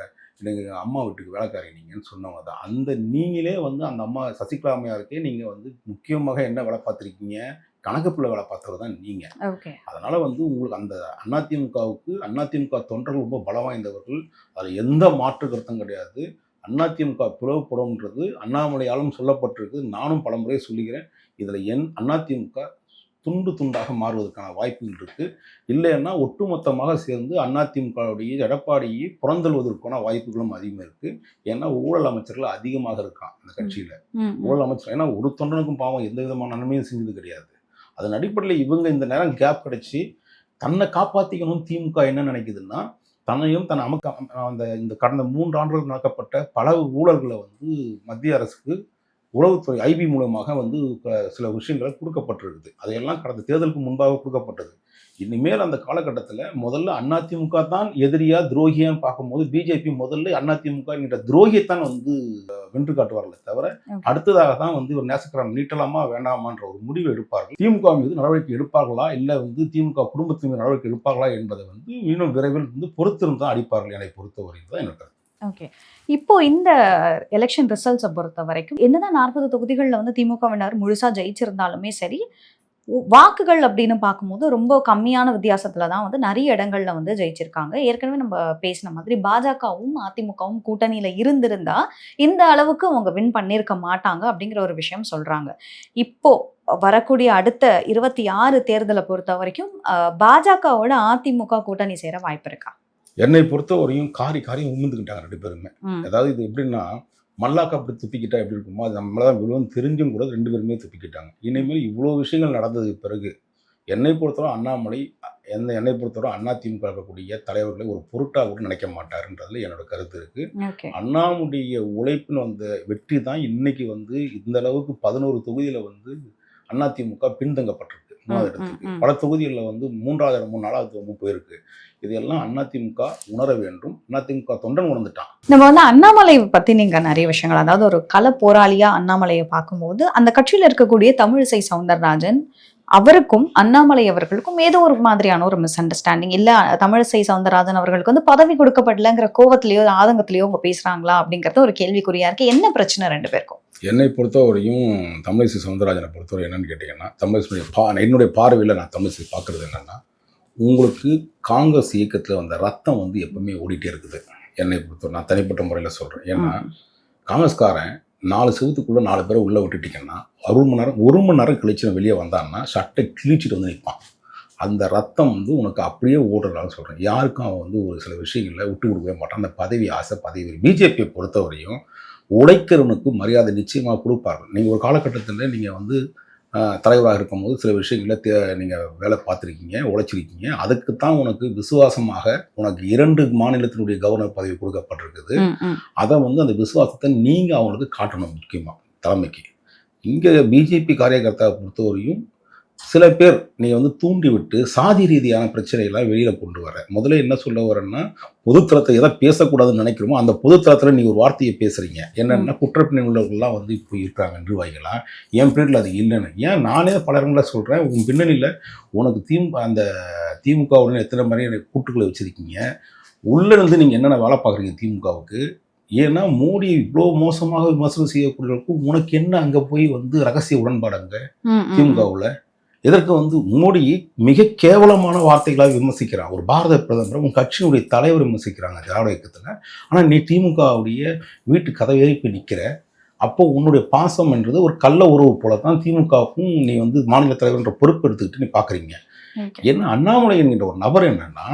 எங்கள் அம்மா வீட்டுக்கு வேலைக்காரி நீங்கன்னு சொன்னவங்க தான். அந்த நீங்களே வந்து அந்த அம்மா சசிகலா அம்மையாருக்கே நீங்கள் வந்து முக்கியமாக என்ன வேலை பார்த்துருக்கீங்க, கணக்குப்பிள்ளை வேலை பார்த்தவர் தான் நீங்கள். அதனால் வந்து உங்களுக்கு அந்த அதிமுக தொண்டர்கள் ரொம்ப பலம் வாய்ந்தவர்கள், அதில் எந்த மாற்று கருத்தும் கிடையாது. அதிமுக பிளவுபடும்ன்றது அண்ணாமலையாலும் சொல்லப்பட்டிருக்கு, நானும் பலமுறை சொல்லுகிறேன். இதில் அதிமுக துண்டு துண்டாக மாறுவதற்கான வாய்ப்புகள் இருக்குது. இல்லைன்னா ஒட்டுமொத்தமாக சேர்ந்து அதிமுகவுடைய எடப்பாடியை புறந்தள்ளுவதற்கான வாய்ப்புகளும் அதிகமாக இருக்குது. ஏன்னா ஊழல் அமைச்சர்கள் அதிகமாக இருக்கான் அந்த கட்சியில். ஊழல் அமைச்சர் ஏன்னா ஒரு தொண்டனுக்கும் பாவம் எந்த விதமான நன்மையும் செஞ்சது கிடையாது. அதன் அடிப்படையில் இவங்க இந்த நேரம் கேப் கிடைச்சி தன்னை காப்பாற்றிக்கணும். திமுக என்ன நினைக்குதுன்னா, தன்னையும் தன் இந்த கடந்த 3 ஆண்டுகள் நடக்கப்பட்ட பல ஊழல்களை வந்து மத்திய அரசுக்கு உளவுத்துறை ஐபி மூலமாக வந்து சில விஷயங்கள் கொடுக்கப்பட்டிருக்குது. அதையெல்லாம் கடந்த தேர்தலுக்கு முன்பாக கொடுக்கப்பட்டது. இனிமேல் அந்த காலகட்டத்தில் முதல்ல அதிமுக தான் எதிரியா துரோகியான்னு பார்க்கும்போது பிஜேபி முதல்ல அதிமுக என்கிற துரோகியைத்தான் வந்து வென்று காட்டுவார்களே தவிர அடுத்ததாக தான் வந்து ஒரு நேசக்கரம் நீட்டலாமா வேண்டாமான்ற ஒரு முடிவு எடுப்பார்கள். திமுக மீது நடவடிக்கை எடுப்பார்களா இல்லை வந்து திமுக குடும்பத்தின் மீது நடவடிக்கை எடுப்பார்களா என்பதை வந்து இன்னும் விரைவில் வந்து பொறுத்திருந்து தான் அடிப்பார்கள். என்னை பொறுத்தவரையில் தான் எனக்கு. ஓகே, இப்போ இந்த எலெக்ஷன் ரிசல்ட்ஸை பொறுத்த வரைக்கும் என்னதான் 40 தொகுதிகளில் வந்து திமுகவினர் முழுசா ஜெயிச்சிருந்தாலுமே சரி, வாக்குகள் அப்படின்னு பார்க்கும்போது ரொம்ப கம்மியான வித்தியாசத்துல தான் வந்து நிறைய இடங்கள்ல வந்து ஜெயிச்சிருக்காங்க. ஏற்கனவே நம்ம பேசின மாதிரி பாஜகவும் அதிமுகவும் கூட்டணியில இருந்திருந்தா இந்த அளவுக்கு அவங்க வின் பண்ணியிருக்க மாட்டாங்க அப்படிங்கிற ஒரு விஷயம் சொல்றாங்க. இப்போ வரக்கூடிய அடுத்த 26 தேர்தலை பொறுத்த வரைக்கும் பாஜகவோட அதிமுக கூட்டணி சேர வாய்ப்பு இருக்கா? என்னை பொறுத்தவரையும் காரி உமிழ்ந்துக்கிட்டாங்க 2 பேருமே. அதாவது இது எப்படின்னா மல்லாக்கா அப்படி துப்பிக்கிட்டா எப்படி இருக்குமோ அது நம்மளதான் விழுவன்னு தெரிஞ்சும் கூட 2 பேருமே துப்பிக்கிட்டாங்க. இனிமேல் இவ்வளோ விஷயங்கள் நடந்ததுக்கு பிறகு என்னை பொறுத்தவரை அண்ணாமலை என்னை பொறுத்தவரை அதிமுக இருக்கக்கூடிய தலைவர்களை ஒரு பொருட்டாக கூட நினைக்க மாட்டாருன்றதுல என்னோட கருத்து இருக்கு. அண்ணாமுடைய உழைப்புன்னு வந்த வெற்றி தான் இன்னைக்கு வந்து இந்த அளவுக்கு 11 தொகுதியில வந்து அதிமுக பின்தங்கப்பட்டிருக்கு. 3வது இடத்துக்கு பல தொகுதிகளில் வந்து 3வது இடமும் 4வது இடமும் போயிருக்கு. இதெல்லாம் அதிமுக உணர வேண்டும். அதிமுக தொண்டன் உணர்ந்துட்டான். நம்ம வந்து அண்ணாமலை பத்தி நீங்க நிறைய விஷயங்கள், அதாவது ஒரு கள போராளியா அண்ணாமலையை பார்க்கும்போது அந்த கட்சியில இருக்கக்கூடிய தமிழிசை சவுந்தரராஜன் அவருக்கும் அண்ணாமலை அவர்களுக்கும் ஏதோ ஒரு மாதிரியான ஒரு மிஸ் அண்டர்ஸ்டாண்டிங், இல்ல தமிழிசை சவுந்தரராஜன் அவர்களுக்கு வந்து பதவி கொடுக்கப்படலங்கிற கோவத்திலேயோ ஆதங்கத்திலேயோ அவங்க பேசுறாங்களா அப்படிங்கறது ஒரு கேள்விக்குறியா இருக்கு. என்ன பிரச்சனை 2 பேருக்கும்? என்னை பொறுத்தவரையும் தமிழிசை சவுந்தரராஜனை பொறுத்தவரை என்னன்னு கேட்டீங்கன்னா, என்னுடைய பார்வையில் நான் தமிழிசை பார்க்கறது என்னன்னா, உங்களுக்கு காங்கிரஸ் இயக்கத்தில் வந்த ரத்தம் வந்து எப்பவுமே ஓடிட்டே இருக்குது. என்னை பொறுத்தவரை நான் தனிப்பட்ட முறையில் சொல்கிறேன். ஏன்னா காங்கிரஸ்காரன் 4 செவத்துக்குள்ளே 4 பேரை உள்ளே விட்டுட்டிங்கன்னா 1 மணி நேரம் கழிச்சு வெளியே வந்தான்னா சட்டை கிழிச்சிட்டு வந்து நிற்பான். அந்த ரத்தம் வந்து உனக்கு அப்படியே ஓடுறதான்னு சொல்கிறேன். யாருக்கும் அவன் வந்து ஒரு சில விஷயங்களில் விட்டு கொடுக்கவே மாட்டான். அந்த பதவி ஆசை பதவி. பிஜேபியை பொறுத்தவரையும் உழைக்கிறவனுக்கு மரியாதை நிச்சயமாக கொடுப்பார்கள். நீங்கள் ஒரு காலகட்டத்தில் நீங்கள் வந்து தலைவராக இருக்கும்போது சில விஷயங்களில் நீங்கள் வேலை பார்த்துருக்கீங்க, உழைச்சிருக்கீங்க. அதுக்கு தான் உனக்கு விசுவாசமாக உனக்கு 2 மாநிலத்தினுடைய கவர்னர் பதவி கொடுக்கப்பட்டிருக்குது. அதை வந்து அந்த விசுவாசத்தை நீங்கள் அவங்களுக்கு காட்டணும். முக்கியமாக தலைமைக்கு. இங்கே பிஜேபி காரியகர்த்தாவை பொறுத்தவரையும் சில பேர் நீங்கள் வந்து தூண்டி விட்டு சாதி ரீதியான பிரச்சனைகள்லாம் வெளியில் கொண்டு வர. முதல்ல என்ன சொல்ல வரேன்னா, பொதுத்தளத்தை எதை பேசக்கூடாதுன்னு நினைக்கிறோமோ அந்த பொதுத்தளத்தில் நீங்கள் ஒரு வார்த்தையை பேசுகிறீங்க. என்னென்னா குற்றப்பின்னணி உள்ளவர்கள்லாம் வந்து இப்போ இருக்கிறாங்க நிர்வாகிகளாக. என் பின்னணியில் அது இல்லைன்னு ஏன் நானே பல இடங்களில் சொல்கிறேன். உங்கள் பின்னணியில் உனக்கு அந்த திமுகவுடன் எத்தனை மாதிரி எனக்கு கூட்டுக்களை வச்சுருக்கீங்க. உள்ளேருந்து நீங்கள் என்னென்ன வேலை பார்க்குறீங்க திமுகவுக்கு. ஏன்னா மோடி இவ்வளோ மோசமாக விமர்சனம் செய்யக்கூடியவர்களுக்கு உனக்கு என்ன அங்கே போய் வந்து ரகசிய உடன்பாடுங்க திமுகவில்? இதற்கு வந்து மோடி மிக கேவலமான வார்த்தைகளாக விமர்சிக்கிறான். ஒரு பாரத பிரதமர் உன் கட்சியினுடைய தலைவர் விமர்சிக்கிறாங்க திராவிட இயக்கத்தில். ஆனால் நீ திமுகவுடைய வீட்டு கதவேறி போய் நிற்கிற. அப்போ உன்னுடைய பாசம் என்றது ஒரு கள்ள உறவு போல தான் திமுகவுக்கும் நீ வந்து மாநில தலைவர்ன்ற பொறுப்பு எடுத்துக்கிட்டு நீ பார்க்குறீங்க. ஏன்னா அண்ணாமலை என்கின்ற ஒரு நபர் என்னன்னா,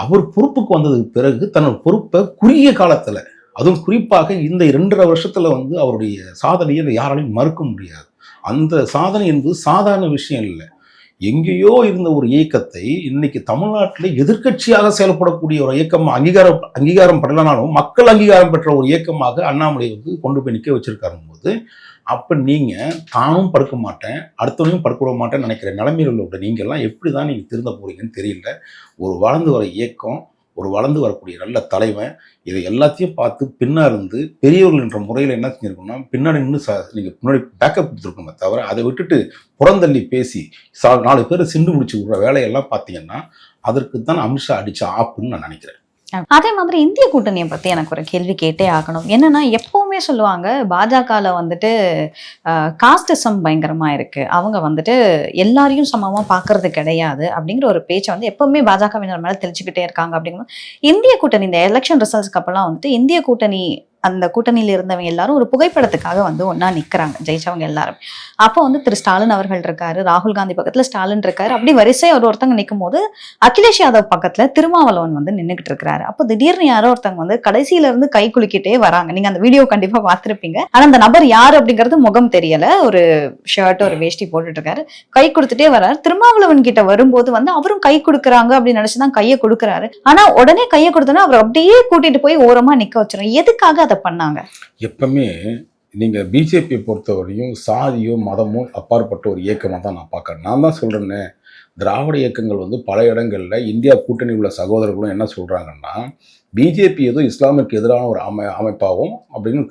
அவர் பொறுப்புக்கு வந்ததுக்கு பிறகு தன்னோட பொறுப்பை குறுகிய காலத்தில், அதுவும் குறிப்பாக இந்த 2.5 வருஷத்தில் வந்து அவருடைய சாதனையை யாராலையும் மறுக்க முடியாது. அந்த சாதனை என்பது சாதாரண விஷயம் இல்லை. எங்கேயோ இருந்த ஒரு இயக்கத்தை இன்னைக்கு தமிழ்நாட்டில் எதிர்க்கட்சியாக செயல்படக்கூடிய ஒரு இயக்கம் அங்கீகாரம் படலனாலும் மக்கள் அங்கீகாரம் பெற்ற ஒரு இயக்கமாக அண்ணாமலை வந்து கொண்டு போய் நிற்க வச்சிருக்காரும் போது, அப்போ நீங்கள் தானும் படுக்க மாட்டேன் அடுத்தவனையும் படுக்க விட மாட்டேன்னு நினைக்கிற நிலைமையில் உள்ள நீங்கள்லாம் எப்படி தான் நீங்கள் திருந்த போறீங்கன்னு தெரியல. ஒரு வளர்ந்து வர இயக்கம், ஒரு வளர்ந்து வரக்கூடிய நல்ல தலைவன், இதை எல்லாத்தையும் பார்த்து பின்னாடி பெரியவர்கள் என்ற முறையில் என்ன செஞ்சிருக்கணும்னா பின்னாடி நின்று நீங்கள் முன்னாடி பேக்கப் கொடுத்துருக்கணுமே தவிர அதை விட்டுட்டு புறந்தள்ளி பேசி 4 பேரை சிண்டு முடிச்சு விடுற வேலையெல்லாம் பார்த்தீங்கன்னா அதற்கு தான் அமித்ஷா அடிச்ச ஆப்புன்னு நான் நினைக்கிறேன். அதே மாதிரி இந்திய கூட்டணியை பத்தி எனக்கு ஒரு கேள்வி கேட்டே ஆகணும். என்னன்னா எப்பவுமே சொல்லுவாங்க பாஜகல வந்துட்டு காஸ்டிசம் பயங்கரமா இருக்கு, அவங்க வந்துட்டு எல்லாரையும் சமமா பாக்குறது கிடையாது அப்படிங்கிற ஒரு பேச்சை வந்து எப்பவுமே பாஜகவினர் மேல தெளிச்சுக்கிட்டே இருக்காங்க. அப்படிங்கும்போது இந்திய கூட்டணி இந்த எலெக்ஷன் ரிசல்ட்ஸ்க்கு அப்பெல்லாம் வந்துட்டு இந்திய கூட்டணி அந்த கூட்டணியில் இருந்தவங்க எல்லாரும் ஒரு புகைப்படத்துக்காக வந்து ஒண்ணா நிக்கிறாங்க, ஜெயிச்சவங்க எல்லாரும். அப்போ வந்து திரு ஸ்டாலின் அவர்கள் இருக்காரு, ராகுல் காந்தி பக்கத்துல ஸ்டாலின் இருக்காரு, அப்படி வரிசையா ஒருத்தங்க நிற்கும் போது அகிலேஷ் யாதவ் பக்கத்துல திருமாவளவன் வந்து நின்னுகிட்டு இருக்கிறாரு. அப்போ திடீர்னு யாரோ ஒருத்தவங்க வந்து கடைசியில இருந்து கை குலுக்கிட்டே வராங்க. நீங்க அந்த வீடியோ கண்டிப்பா பார்த்திருப்பீங்க. ஆனா அந்த நபர் யாரு அப்படிங்கிறது முகம் தெரியல. ஒரு ஷர்ட் ஒரு வேஷ்டி போட்டுட்டு இருக்காரு, கை கொடுத்துட்டே வர்றாரு. திருமாவளவன் கிட்ட வரும்போது வந்து அவரும் கை கொடுக்குறாங்க அப்படின்னு நினைச்சுதான் கையை கொடுக்குறாரு. ஆனா உடனே கையை கொடுத்தோன்னா அவர் அப்படியே கூட்டிட்டு போய் ஓரமா நிக்க வச்சிடும். எதுக்காக அதை பண்ணாங்க? எப்பவுமே நீங்க பிஜேபியை பொறுத்தவரையும் சாதியோ மதமோ அப்பாற்பட்ட ஒரு இயக்கமாக தான் நான் பார்க்கறேன். நான் தான் சொல்றேன்னு, திராவிட இயக்கங்கள் வந்து பல இடங்கள்ல இந்தியா கூட்டணி உள்ள சகோதரர்களும் என்ன சொல்றாங்கன்னா, பிஜேபி ஏதோ இஸ்லாமிற்கு எதிரான ஒரு அமைப்பாகவும் அப்படின்னு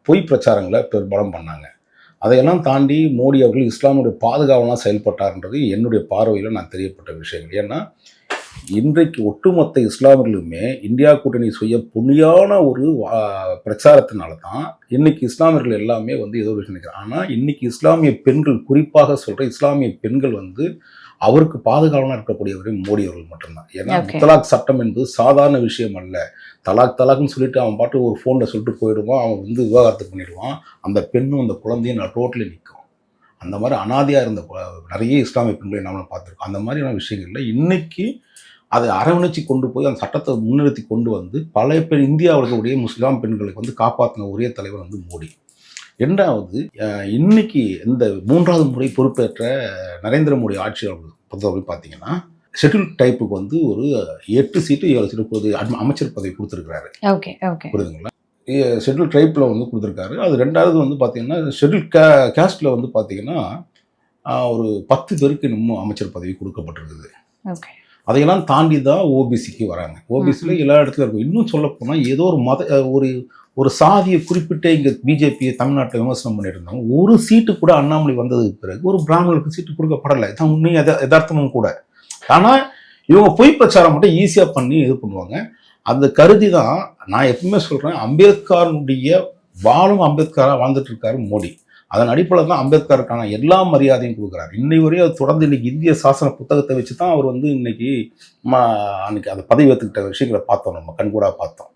பொய் பிரச்சாரங்களை பெரும்பாலும் பண்ணாங்க. அதையெல்லாம் தாண்டி மோடி அவர்கள் இஸ்லாமுடைய பாதுகாவலாம் செயல்பட்டார்ன்றது என்னுடைய பார்வையில் நான் தெரியப்பட்ட விஷயங்கள். ஏன்னா இன்றைக்கு ஒட்டுமொத்த இஸ்லாமியர்களுமே இந்தியா கூட்டணி செய்ய புனியான ஒரு பிரச்சாரத்தினால தான் இன்னைக்கு இஸ்லாமியர்கள் எல்லாமே வந்து ஏதோ ஒரு நினைக்கிறாங்க. ஆனால் இன்னைக்கு இஸ்லாமிய பெண்கள், குறிப்பாக சொல்கிற இஸ்லாமிய பெண்கள் வந்து அவருக்கு பாதுகாவலாக இருக்கக்கூடியவரே மோடி அவர்கள் மட்டும்தான். ஏன்னா முத்தலாக் சட்டம் என்பது சாதாரண விஷயம் அல்ல. தலாக்னு சொல்லிட்டு அவன் பாட்டு ஒரு ஃபோனில் சொல்லிட்டு போயிடுவான், அவன் வந்து விவாகரத்து பண்ணிடுவான், அந்த பெண்ணும் அந்த குழந்தையும் நான் ரோட்டில் நிற்கும். அந்த மாதிரி அனாதையாக இருந்த நிறைய இஸ்லாமிய பெண்களை நாம பார்த்துருக்கோம். அந்த மாதிரியான விஷயங்கள்ல இன்னைக்கு அதை அரவணைச்சி கொண்டு போய் அந்த சட்டத்தை முன்னிறுத்தி கொண்டு வந்து பல பேர் இந்தியாவுடைய முஸ்லிம் பெண்களுக்கு வந்து காப்பாற்றின ஒரே தலைவர் வந்து மோடி. இரண்டாவது, இன்னைக்கு இந்த 3வது முறை பொறுப்பேற்ற நரேந்திர மோடி ஆட்சியாளர்கள் பொறுத்தவரை பார்த்தீங்கன்னா ஷெட்யூல் டைப்புக்கு வந்து ஒரு 8 சீட்டு 7 சீட்டு அமைச்சர் பதவி கொடுத்துருக்கிறாரு. புரியுதுங்களா? ஷெட்யூல் டைப்பில் வந்து கொடுத்துருக்காரு. அது 2வது வந்து பார்த்தீங்கன்னா ஷெட்யூல் கேஸ்டில் வந்து பார்த்தீங்கன்னா ஒரு 10 பேருக்கு இன்னமும் அமைச்சர் பதவி கொடுக்கப்பட்டிருக்குது. அதையெல்லாம் தாண்டி தான் ஓபிசிக்கு வராங்க. ஓபிசியில் எல்லா இடத்துல இருக்கும். இன்னும் சொல்லப்போனால் ஏதோ ஒரு ஒரு சாதியை குறிப்பிட்ட இங்கே பிஜேபியை தமிழ்நாட்டில் விமர்சனம் பண்ணிட்டு இருந்தாங்க. ஒரு சீட்டு கூட அண்ணாமலை வந்ததுக்கு பிறகு ஒரு பிராமணர்களுக்கு சீட்டு கொடுக்கப்படலை. தான் உண்மையும் யதார்த்தமும் கூட. ஆனால் இவங்க பொய் பிரச்சாரம் மட்டும் ஈஸியாக பண்ணி இது பண்ணுவாங்க. அந்த கருதி தான் நான் எப்பவுமே சொல்கிறேன், அம்பேத்கருடைய வாழும் அம்பேத்கராக வாழ்ந்துட்டு இருக்காரு மோடி. அதன் அடிப்படையில் தான் அம்பேத்கருக்கான எல்லா மரியாதையும் கொடுக்குறாரு. இன்னை வரையும் அது தொடர்ந்து இன்னைக்கு இந்திய சாசன புத்தகத்தை வச்சு தான் அவர் வந்து இன்னைக்கு அந்த பதவி ஏற்றுக்கிட்ட விஷயங்களை பார்த்தோம், நம்ம கண்கூடாக பார்த்தோம்.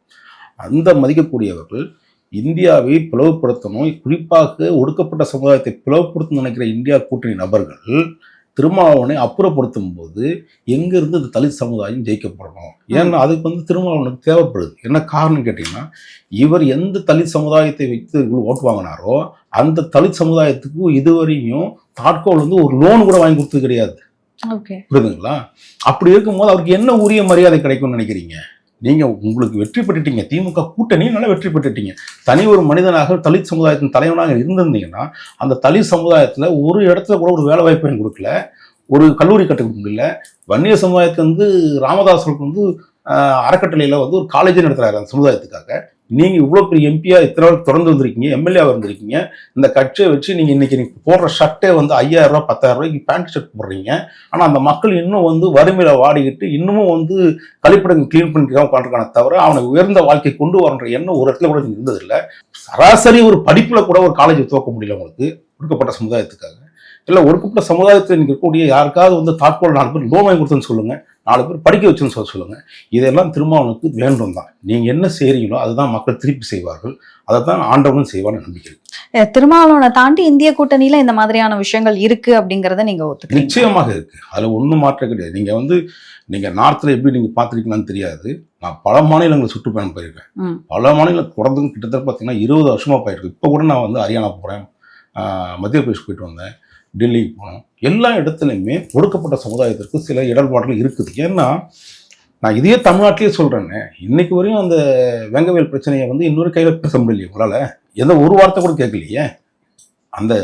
அந்த மதிக்கக்கூடியவர்கள் இந்தியாவை பிளவுபடுத்தணும், குறிப்பாக ஒடுக்கப்பட்ட சமுதாயத்தை பிளவுபடுத்தணும்னு நினைக்கிற இந்தியா கூட்டணி நபர்கள் திருமாவளவனை அப்புறப்படுத்தும் போது எங்கிருந்து இந்த தலித் சமுதாயம் ஜெயிக்கப்படணும். ஏன்னா அதுக்கு வந்து திருமாவளவனுக்கு தேவைப்படுது. என்ன காரணம் கேட்டீங்கன்னா, இவர் எந்த தலித் சமுதாயத்தை வைத்து ஓட்டு வாங்கினாரோ அந்த தலித் சமுதாயத்துக்கு இதுவரையும் தாட்கோல் வந்து ஒரு லோன் கூட வாங்கி கொடுத்தது கிடையாது. புரியுதுங்களா? அப்படி இருக்கும்போது அவருக்கு என்ன உரிய மரியாதை கிடைக்கும்னு நினைக்கிறீங்க? நீங்க உங்களுக்கு வெற்றி பெற்றுட்டீங்க, திமுக கூட்டணி நல்லா வெற்றி பெற்றுட்டீங்க. தனி ஒரு மனிதனாக தலித் சமுதாயத்தின் தலைவனாக இருந்திருந்தீங்கன்னா அந்த தலித் சமுதாயத்துல ஒரு இடத்துல கூட ஒரு வேலை வாய்ப்பு கொடுக்கல, ஒரு கல்லூரி கட்ட முடியல. வன்னிய சமுதாயத்துக்கு வந்து ராமதாசருக்கு வந்து அறக்கட்டளையில வந்து ஒரு காலேஜ் நடத்துறாரு அந்த சமுதாயத்துக்காக. நீங்க இவ்வளவு பெரிய எம்பியா இத்தனை தொடர்ந்து வந்திருக்கீங்க, எம்எல்ஏவா இருந்திருக்கீங்க. இந்த கட்சியை வச்சு நீங்க இன்னைக்கு போடுற ஷர்ட்டே வந்து 5000 ரூபாய் 10,000 ரூபாய்க்கு பேண்ட் ஷர்ட் போடுறீங்க. ஆனா அந்த மக்கள் இன்னும் வந்து வறுமையில வாடிக்கிட்டு இன்னமும் வந்து கழிப்பிடங்கள் கிளீன் பண்ணிக்கலாம் உட்காந்துருக்கான தவிர அவனுக்கு உயர்ந்த வாழ்க்கை கொண்டு வரன்ற எண்ணம் ஒரு இடத்துல கூட இருந்ததில்லை. சராசரி ஒரு படிப்புல கூட ஒரு காலேஜ் துவக்க முடியல உங்களுக்கு ஒடுக்கப்பட்ட சமுதாயத்துக்காக. இல்லை ஒடுக்கப்பட்ட சமுதாயத்தில் இருக்கக்கூடிய யாருக்காவது வந்து தாட்கோல் 4 பேர் லோன் வாங்கி கொடுத்துன்னு சொல்லுங்க, 4 பேர் படிக்க வச்சுன்னு சொல்லுங்க. இதெல்லாம் திருமாவளவனுக்கு வேண்டும் தான். நீங்க என்ன செய்றீங்களோ அதுதான் மக்கள் திருப்பி செய்வார்கள். அதை தான் ஆண்டவனும் செய்வான்னு நம்பிக்கை. திருமாவளவனை தாண்டி இந்திய கூட்டணியில இந்த மாதிரியான விஷயங்கள் இருக்கு அப்படிங்கறத நீங்க ஒத்துக்கிறீங்க? நிச்சயமாக இருக்கு. அதுல ஒன்றும் மாற்றம் கிடையாது. நீங்க நார்த்ல எப்படி நீங்க பார்த்துருக்கீங்கன்னு தெரியாது. நான் பல மாநிலங்களை சுற்றுப்பயணம் போயிருக்கேன். பல மாநிலம் தொடர்ந்து கிட்டத்தட்ட பார்த்தீங்கன்னா 20 வருஷமா போயிருக்கு. இப்போ கூட நான் வந்து ஹரியானா போறேன், மத்திய பிரதேஷ் போயிட்டு வந்தேன், டெல்லிக்கு போனோம். எல்லா இடத்துலையுமே ஒடுக்கப்பட்ட சமுதாயத்திற்கு சில இடர்பாடுகள் இருக்குது. ஏன்னா நான் இதையே தமிழ்நாட்டிலேயே சொல்கிறேன்னு, இன்னைக்கு வரையும் அந்த வெங்கவேல் பிரச்சனையை வந்து இன்னொரு கையில் பேச முடியலையே உங்களால். எந்த ஒரு வார்த்தை கூட கேட்கலையே. அந்த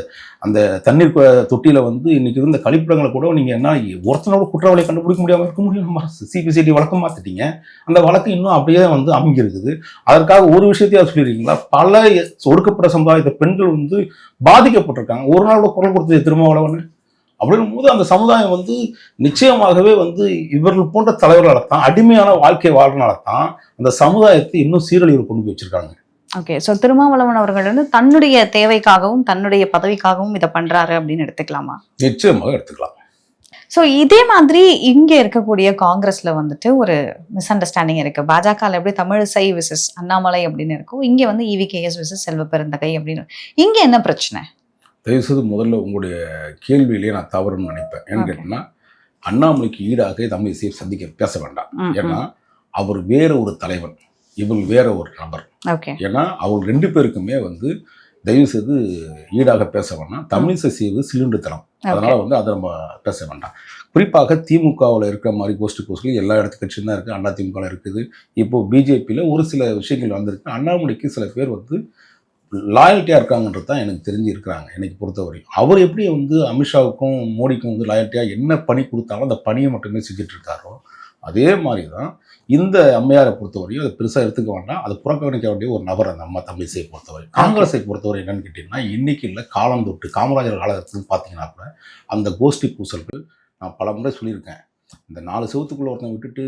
அந்த தண்ணீர் தொட்டியில் வந்து இன்னைக்கு இருந்த கழிப்பிடங்களை கூட நீங்கள் என்ன ஒருத்தனோட குற்றவாளியை கண்டுபிடிக்க முடியாமல் இருக்க முடியும். நம்ம சிபிசிடி வழக்கம் மாற்றிட்டீங்க. அந்த வழக்கு இன்னும் அப்படியே வந்து அமைங்கி இருக்குது. அதற்காக ஒரு விஷயத்தையும் சொல்லியிருக்கீங்களா? பல ஒடுக்கப்பட்ட சமுதாயத்தை பெண்கள் வந்து பாதிக்கப்பட்டிருக்காங்க. ஒரு நாளோட குரல் கொடுத்தது திருமாவளவன். அப்படின்னும் போது அந்த சமுதாயம் வந்து நிச்சயமாகவே வந்து இவர்கள் போன்ற தலைவர்களால் தான், அடிமையான வாழ்க்கை வாழ்றனால தான் அந்த சமுதாயத்தை இன்னும் சீரழிவு கொண்டு போய் வச்சிருக்காங்க. ஓகே, ஸோ திருமாவளவன் அவர்கள் வந்து தன்னுடைய தேவைக்காகவும் தன்னுடைய பதவிக்காகவும் இதை பண்றாரு அப்படின்னு எடுத்துக்கலாமா? நிச்சயமாக எடுத்துக்கலாம். ஸோ இதே மாதிரி இங்க இருக்கக்கூடிய காங்கிரஸ்ல வந்துட்டு ஒரு மிஸ் அண்டர்ஸ்டாண்டிங் இருக்கு. பாஜகல எப்படி தமிழிசை விசஸ் அண்ணாமலை அப்படின்னு இருக்கும், இங்க வந்து EVKS விசஸ் செல்வ பெருந்தகை அப்படின்னு. இங்க என்ன பிரச்சனை? தயவுசெய்து முதல்ல உங்களுடைய கேள்வியிலேயே நான் தவறுன்னு நினைப்பேன். ஏன்னு Okay. கேட்டீங்கன்னா, அண்ணாமலைக்கு ஈடாக தமிழிசையை பேச வேண்டாம். ம், ஏன்னா அவர் வேற ஒரு தலைவன், இவங்க வேற ஒரு நபர். ஓகே. ஏன்னா அவங்க 2 பேருக்குமே வந்து தயவுசெய்து ஈடாக பேச வேண்டாம். தமிழிசை செய்வது சிலிண்டுத்தனம். அதனால வந்து அதை நம்ம பேச வேண்டாம். குறிப்பாக திமுகவில் இருக்கிற மாதிரி கோஷ்டிகள் எல்லா இடத்து கட்சியும் தான் இருக்குது. அதிமுகவில் இருக்குது. இப்போ பிஜேபியில் ஒரு சில விஷயங்கள் வந்திருக்கு. அண்ணாமலைக்கு சில பேர் வந்து லாயல்ட்டியாக இருக்காங்கன்றது தான் எனக்கு தெரிஞ்சு இருக்கிறாங்க எனக்கு பொறுத்தவரைக்கும். அவர் எப்படி வந்து அமித்ஷாவுக்கும் மோடிக்கும் வந்து லாயல்ட்டியாக என்ன பணி கொடுத்தாலும் அந்த பணியை மட்டுமே செஞ்சுட்டு இருக்காரோ அதே மாதிரி தான் இந்த அம்மையாரை பொறுத்தவரையும் அதை பெருசாக எடுத்துக்க வேண்டாம். அதை புறக்கணிக்க வேண்டிய ஒரு நபர் அந்த அம்மா தமிழிசையை பொறுத்தவரை. காங்கிரஸை பொறுத்தவரை என்னன்னு கேட்டிங்கன்னா, இன்னைக்கு இல்லை காலம் தொட்டு காமராஜர் காலத்துன்னு பார்த்தீங்கன்னா கூட அந்த கோஷ்டி பூசல்கள் நான் பல முறை சொல்லியிருக்கேன். இந்த 4 செவத்துக்குள்ளே ஒருத்தன் விட்டுட்டு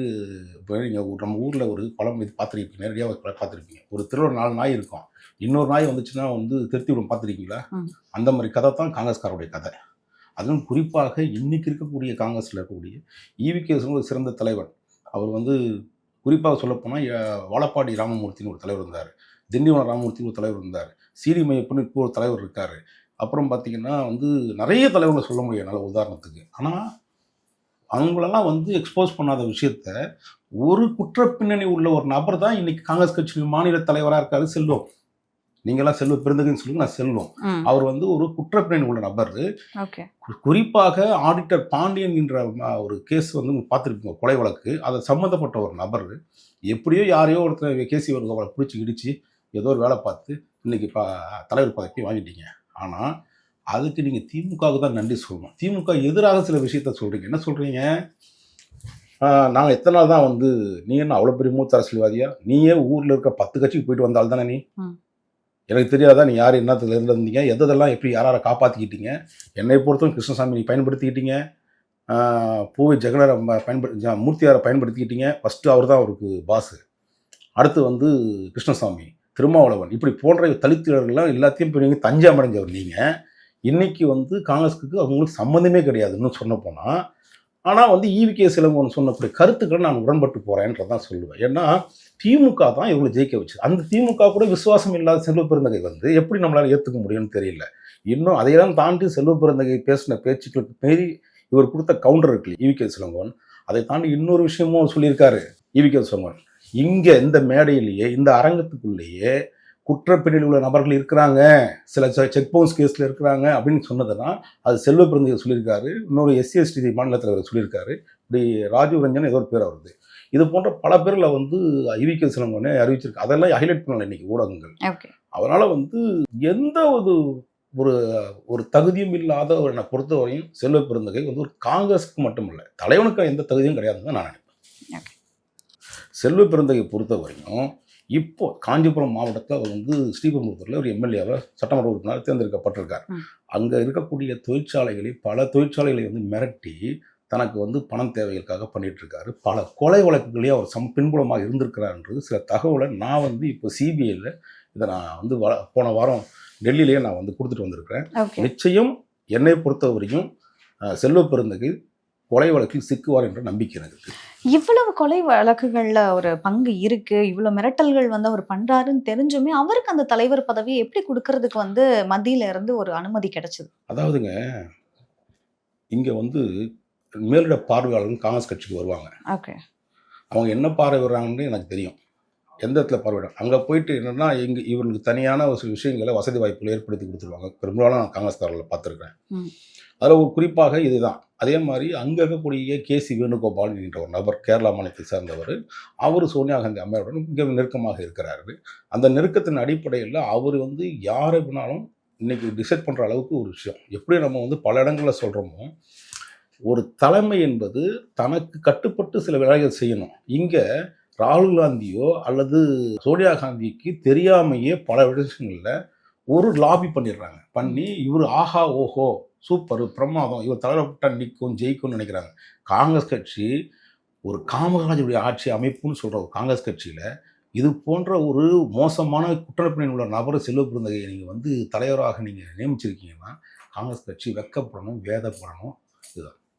இப்போ நீங்கள் நம்ம ஊரில் ஒரு பழம் இது பார்த்துருப்பீங்க, நேரடியாக பார்த்துருப்பீங்க. ஒரு தெருவில் 4 நாய் இருக்கும், இன்னொரு நாய் வந்துச்சுன்னா வந்து திருத்தி விடும், பார்த்துருக்கீங்களா? அந்த மாதிரி கதை தான் காங்கிரஸ்காரோடைய கதை. அதுவும் குறிப்பாக இன்னைக்கு இருக்கக்கூடிய காங்கிரஸில் இருக்கக்கூடிய EVKS ஒரு சிறந்த தலைவர். அவர் வந்து குறிப்பாக சொல்லப்போனால் வாழப்பாடி ராமமூர்த்தின்னு ஒரு தலைவர் இருந்தார், திண்டிவனம் ராமமூர்த்தின்னு ஒரு தலைவர் இருந்தார், சிடி மையப்பன்னு இப்போ ஒரு தலைவர் இருக்கார். அப்புறம் பார்த்திங்கன்னா வந்து நிறைய தலைவர்களை சொல்ல முடியும் நல்ல உதாரணத்துக்கு. ஆனால் அவங்களெல்லாம் வந்து எக்ஸ்போஸ் பண்ணாத விஷயத்த ஒரு குற்றப்பின்னணி உள்ள ஒரு நபர் தான் இன்னைக்கு காங்கிரஸ் கட்சியின் மாநில தலைவராக இருக்காரு செல்வம். நீங்களாம் செல்வ பெருந்தகைன்னு சொல்லுங்க, நான் செல்வம். அவர் வந்து ஒரு குற்றப்பின்னணி உள்ள நபர். குறிப்பாக ஆடிட்டர் பாண்டியன் என்ற ஒரு கேஸ் வந்து பார்த்துருப்பீங்க, கொலை வழக்கு. அதை சம்மந்தப்பட்ட ஒரு நபர் எப்படியோ யாரையோ ஒருத்தர் கேசி அவரை பிடிச்சி இடித்து ஏதோ ஒரு வேலை பார்த்து இன்னைக்கு தலைவர் பதவி வாங்கிட்டீங்க. ஆனால் அதுக்கு நீங்கள் திமுகவுக்கு தான் நன்றி சொல்லணும். திமுக எதிராக சில விஷயத்த சொல்கிறீங்க. என்ன சொல்கிறீங்க? நாங்கள் எத்தனை நாள் தான் வந்து நீ என்ன அவ்வளோ பெரிய மூத்த அரசியல்வாதியா? நீயே ஊரில் இருக்க 10 கட்சிக்கு போயிட்டு வந்தால் தானே நீ? எனக்கு தெரியாதா நீ யார் என்னத்துல இருந்தீங்க, எதெல்லாம் எப்படி யாரை காப்பாற்றிக்கிட்டீங்க? என்னை பொறுத்தவரை கிருஷ்ணசாமி நீ பயன்படுத்திக்கிட்டீங்க, பூவை ஜெகனரை மூர்த்தியாரை பயன்படுத்திக்கிட்டீங்க. ஃபஸ்ட்டு அவர் தான் அவருக்கு பாஸு. அடுத்து வந்து கிருஷ்ணசாமி, திருமாவளவன், இப்படி போன்ற தலித்துகள்லாம் எல்லாத்தையும் இப்போ நீங்கள் தஞ்சம் அடைஞ்சவர். நீங்கள் இன்றைக்கி வந்து காங்கிரஸுக்கு அவங்களுக்கு சம்மந்தமே கிடையாதுன்னு சொன்ன போனால். ஆனால் வந்து EVKS இளங்கோவன் சொன்னக்கூடிய கருத்துக்களை நான் உடன்பட்டு போகிறேன்றதான் சொல்லுவேன். ஏன்னா திமுக தான் இவங்களை ஜெயிக்க வச்சு. அந்த திமுக கூட விசுவாசம் இல்லாத செல்வ பெருந்தகை வந்து எப்படி நம்மளால் ஏற்றுக்க முடியும்னு தெரியல. இன்னும் அதையெல்லாம் தாண்டி செல்வ பெருந்தகை பேசின பேச்சுக்களுக்கு மீறி இவர் கொடுத்த கவுண்டர் இருக்கு EVKS இளங்கோவன். அதை தாண்டி இன்னொரு விஷயமும் சொல்லியிருக்காரு EVKS இளங்கோவன். இங்கே இந்த மேடையிலேயே இந்த அரங்கத்துக்குள்ளேயே குற்றப்பின்னணியில் உள்ள நபர்கள் இருக்கிறாங்க, சில செக் பவுன்ஸ் கேஸில் இருக்கிறாங்க அப்படின்னு சொன்னதுன்னா அது செல்வ பெருந்தகை சொல்லியிருக்காரு. இன்னொரு SC/ST மாநில தலைவர் சொல்லியிருக்காரு. இப்படி ராஜீவ் ரஞ்சன் ஏதோ ஒரு பேர் வருது. இது போன்ற பல பேரில் வந்து EVKS இளங்கோவனே அறிவிச்சிருக்கு. அதெல்லாம் ஹைலைட் பண்ணல இன்னைக்கு ஊடகங்கள். அதனால் வந்து எந்த ஒரு தகுதியும் இல்லாத என்னை பொறுத்தவரையும் செல்வ பெருந்தகை வந்து ஒரு காங்கிரஸுக்கு மட்டும் இல்லை, தலைவனுக்கு எந்த தகுதியும் கிடையாதுன்னு தான் நான் நினைப்பேன். செல்வ பெருந்தகை பொறுத்தவரையும் இப்போ காஞ்சிபுரம் மாவட்டத்தில் அவர் வந்து ஸ்ரீபெரும்புதூரில் ஒரு MLA-வாக சட்டமன்ற உறுப்பினர் தேர்ந்தெடுக்கப்பட்டிருக்கார். அங்கே இருக்கக்கூடிய பல தொழிற்சாலைகளை வந்து மிரட்டி தனக்கு வந்து பணம் தேவைகளுக்காக பண்ணிட்டு இருக்காரு. பல கொலை வழக்குகளையும் அவர் பின்புலமாக இருந்திருக்கிறார்ன்றது சில தகவலை நான் வந்து இப்போ CBIயில் இதை நான் வந்து போன வாரம் டெல்லியிலேயே நான் வந்து கொடுத்துட்டு வந்திருக்கிறேன். நிச்சயம் என்னை பொறுத்த வரைக்கும் செல்வ பெருந்தகை கொலை வழக்கில் சிக்குவார் என்ற நம்பிக்கை எனக்கு. இவ்வளவு கொலை வழக்குகள்ல ஒரு பங்கு இருக்கு, இவ்வளவு மிரட்டல்கள் வந்து அவர் பண்றாருன்னு தெரிஞ்சுமே அவருக்கு அந்த தலைவர் பதவியை எப்படி கொடுக்கறதுக்கு வந்து மத்தியில இருந்து ஒரு அனுமதி கிடைச்சது? அதாவதுங்க, இங்க வந்து மேலிட பார்வையாளர்கள் காங்கிரஸ் கட்சிக்கு வருவாங்க. அவங்க என்ன பார்வை வர்றாங்கன்னு எனக்கு தெரியும். எந்த இடத்துல பார்வையிடும் அங்கே போயிட்டு என்னென்னா இவர்களுக்கு தனியான ஒரு சில விஷயங்களை வசதி வாய்ப்புகளை ஏற்படுத்தி கொடுத்துருவாங்க. பெரும்பாலும் நான் காங்கிரஸ்காரர்களை பார்த்துருக்கேன். அதில் ஒரு குறிப்பாக இதுதான். அதே மாதிரி அங்கே இருக்கக்கூடிய KC வேணுகோபால் என்ற ஒரு நபர், கேரளா மாநிலத்தை சேர்ந்தவர். அவர் சோனியா காந்தி அம்மையாருடன் மிக நெருக்கமாக இருக்கிறாரு. அந்த நெருக்கத்தின் அடிப்படையில் அவர் வந்து யாரை வேணாலும் இன்னைக்கு டிசைட் பண்ணுற அளவுக்கு ஒரு விஷயம். எப்படி நம்ம வந்து பல இடங்களில் சொல்கிறோமோ, ஒரு தலைமை என்பது தனக்கு கட்டுப்பட்டு சில வேலைகள் செய்யணும். இங்கே ராகுல் காந்தியோ அல்லது சோனியா காந்திக்கு தெரியாமையே பல விஷயங்களில் ஒரு லாபி பண்ணிடுறாங்க. பண்ணி இவர் ஆஹா ஓஹோ சூப்பர் பிரமாதம், இவர் தலைவர்பட்டா நிற்கும் ஜெயிக்கும்னு நினைக்கிறாங்க. காங்கிரஸ் கட்சி ஒரு காமராஜருடைய ஆட்சி அமைப்புன்னு சொல்கிற ஒரு காங்கிரஸ் கட்சியில் இது போன்ற ஒரு மோசமான குற்றப்பின்னணி உள்ள நபரை செல்வ பெருந்தகையை நீங்கள் வந்து தலைவராக நீங்கள் நியமிச்சிருக்கீங்கன்னா காங்கிரஸ் கட்சி வெக்கப்படணும், வேதப்படணும். இதுதான்.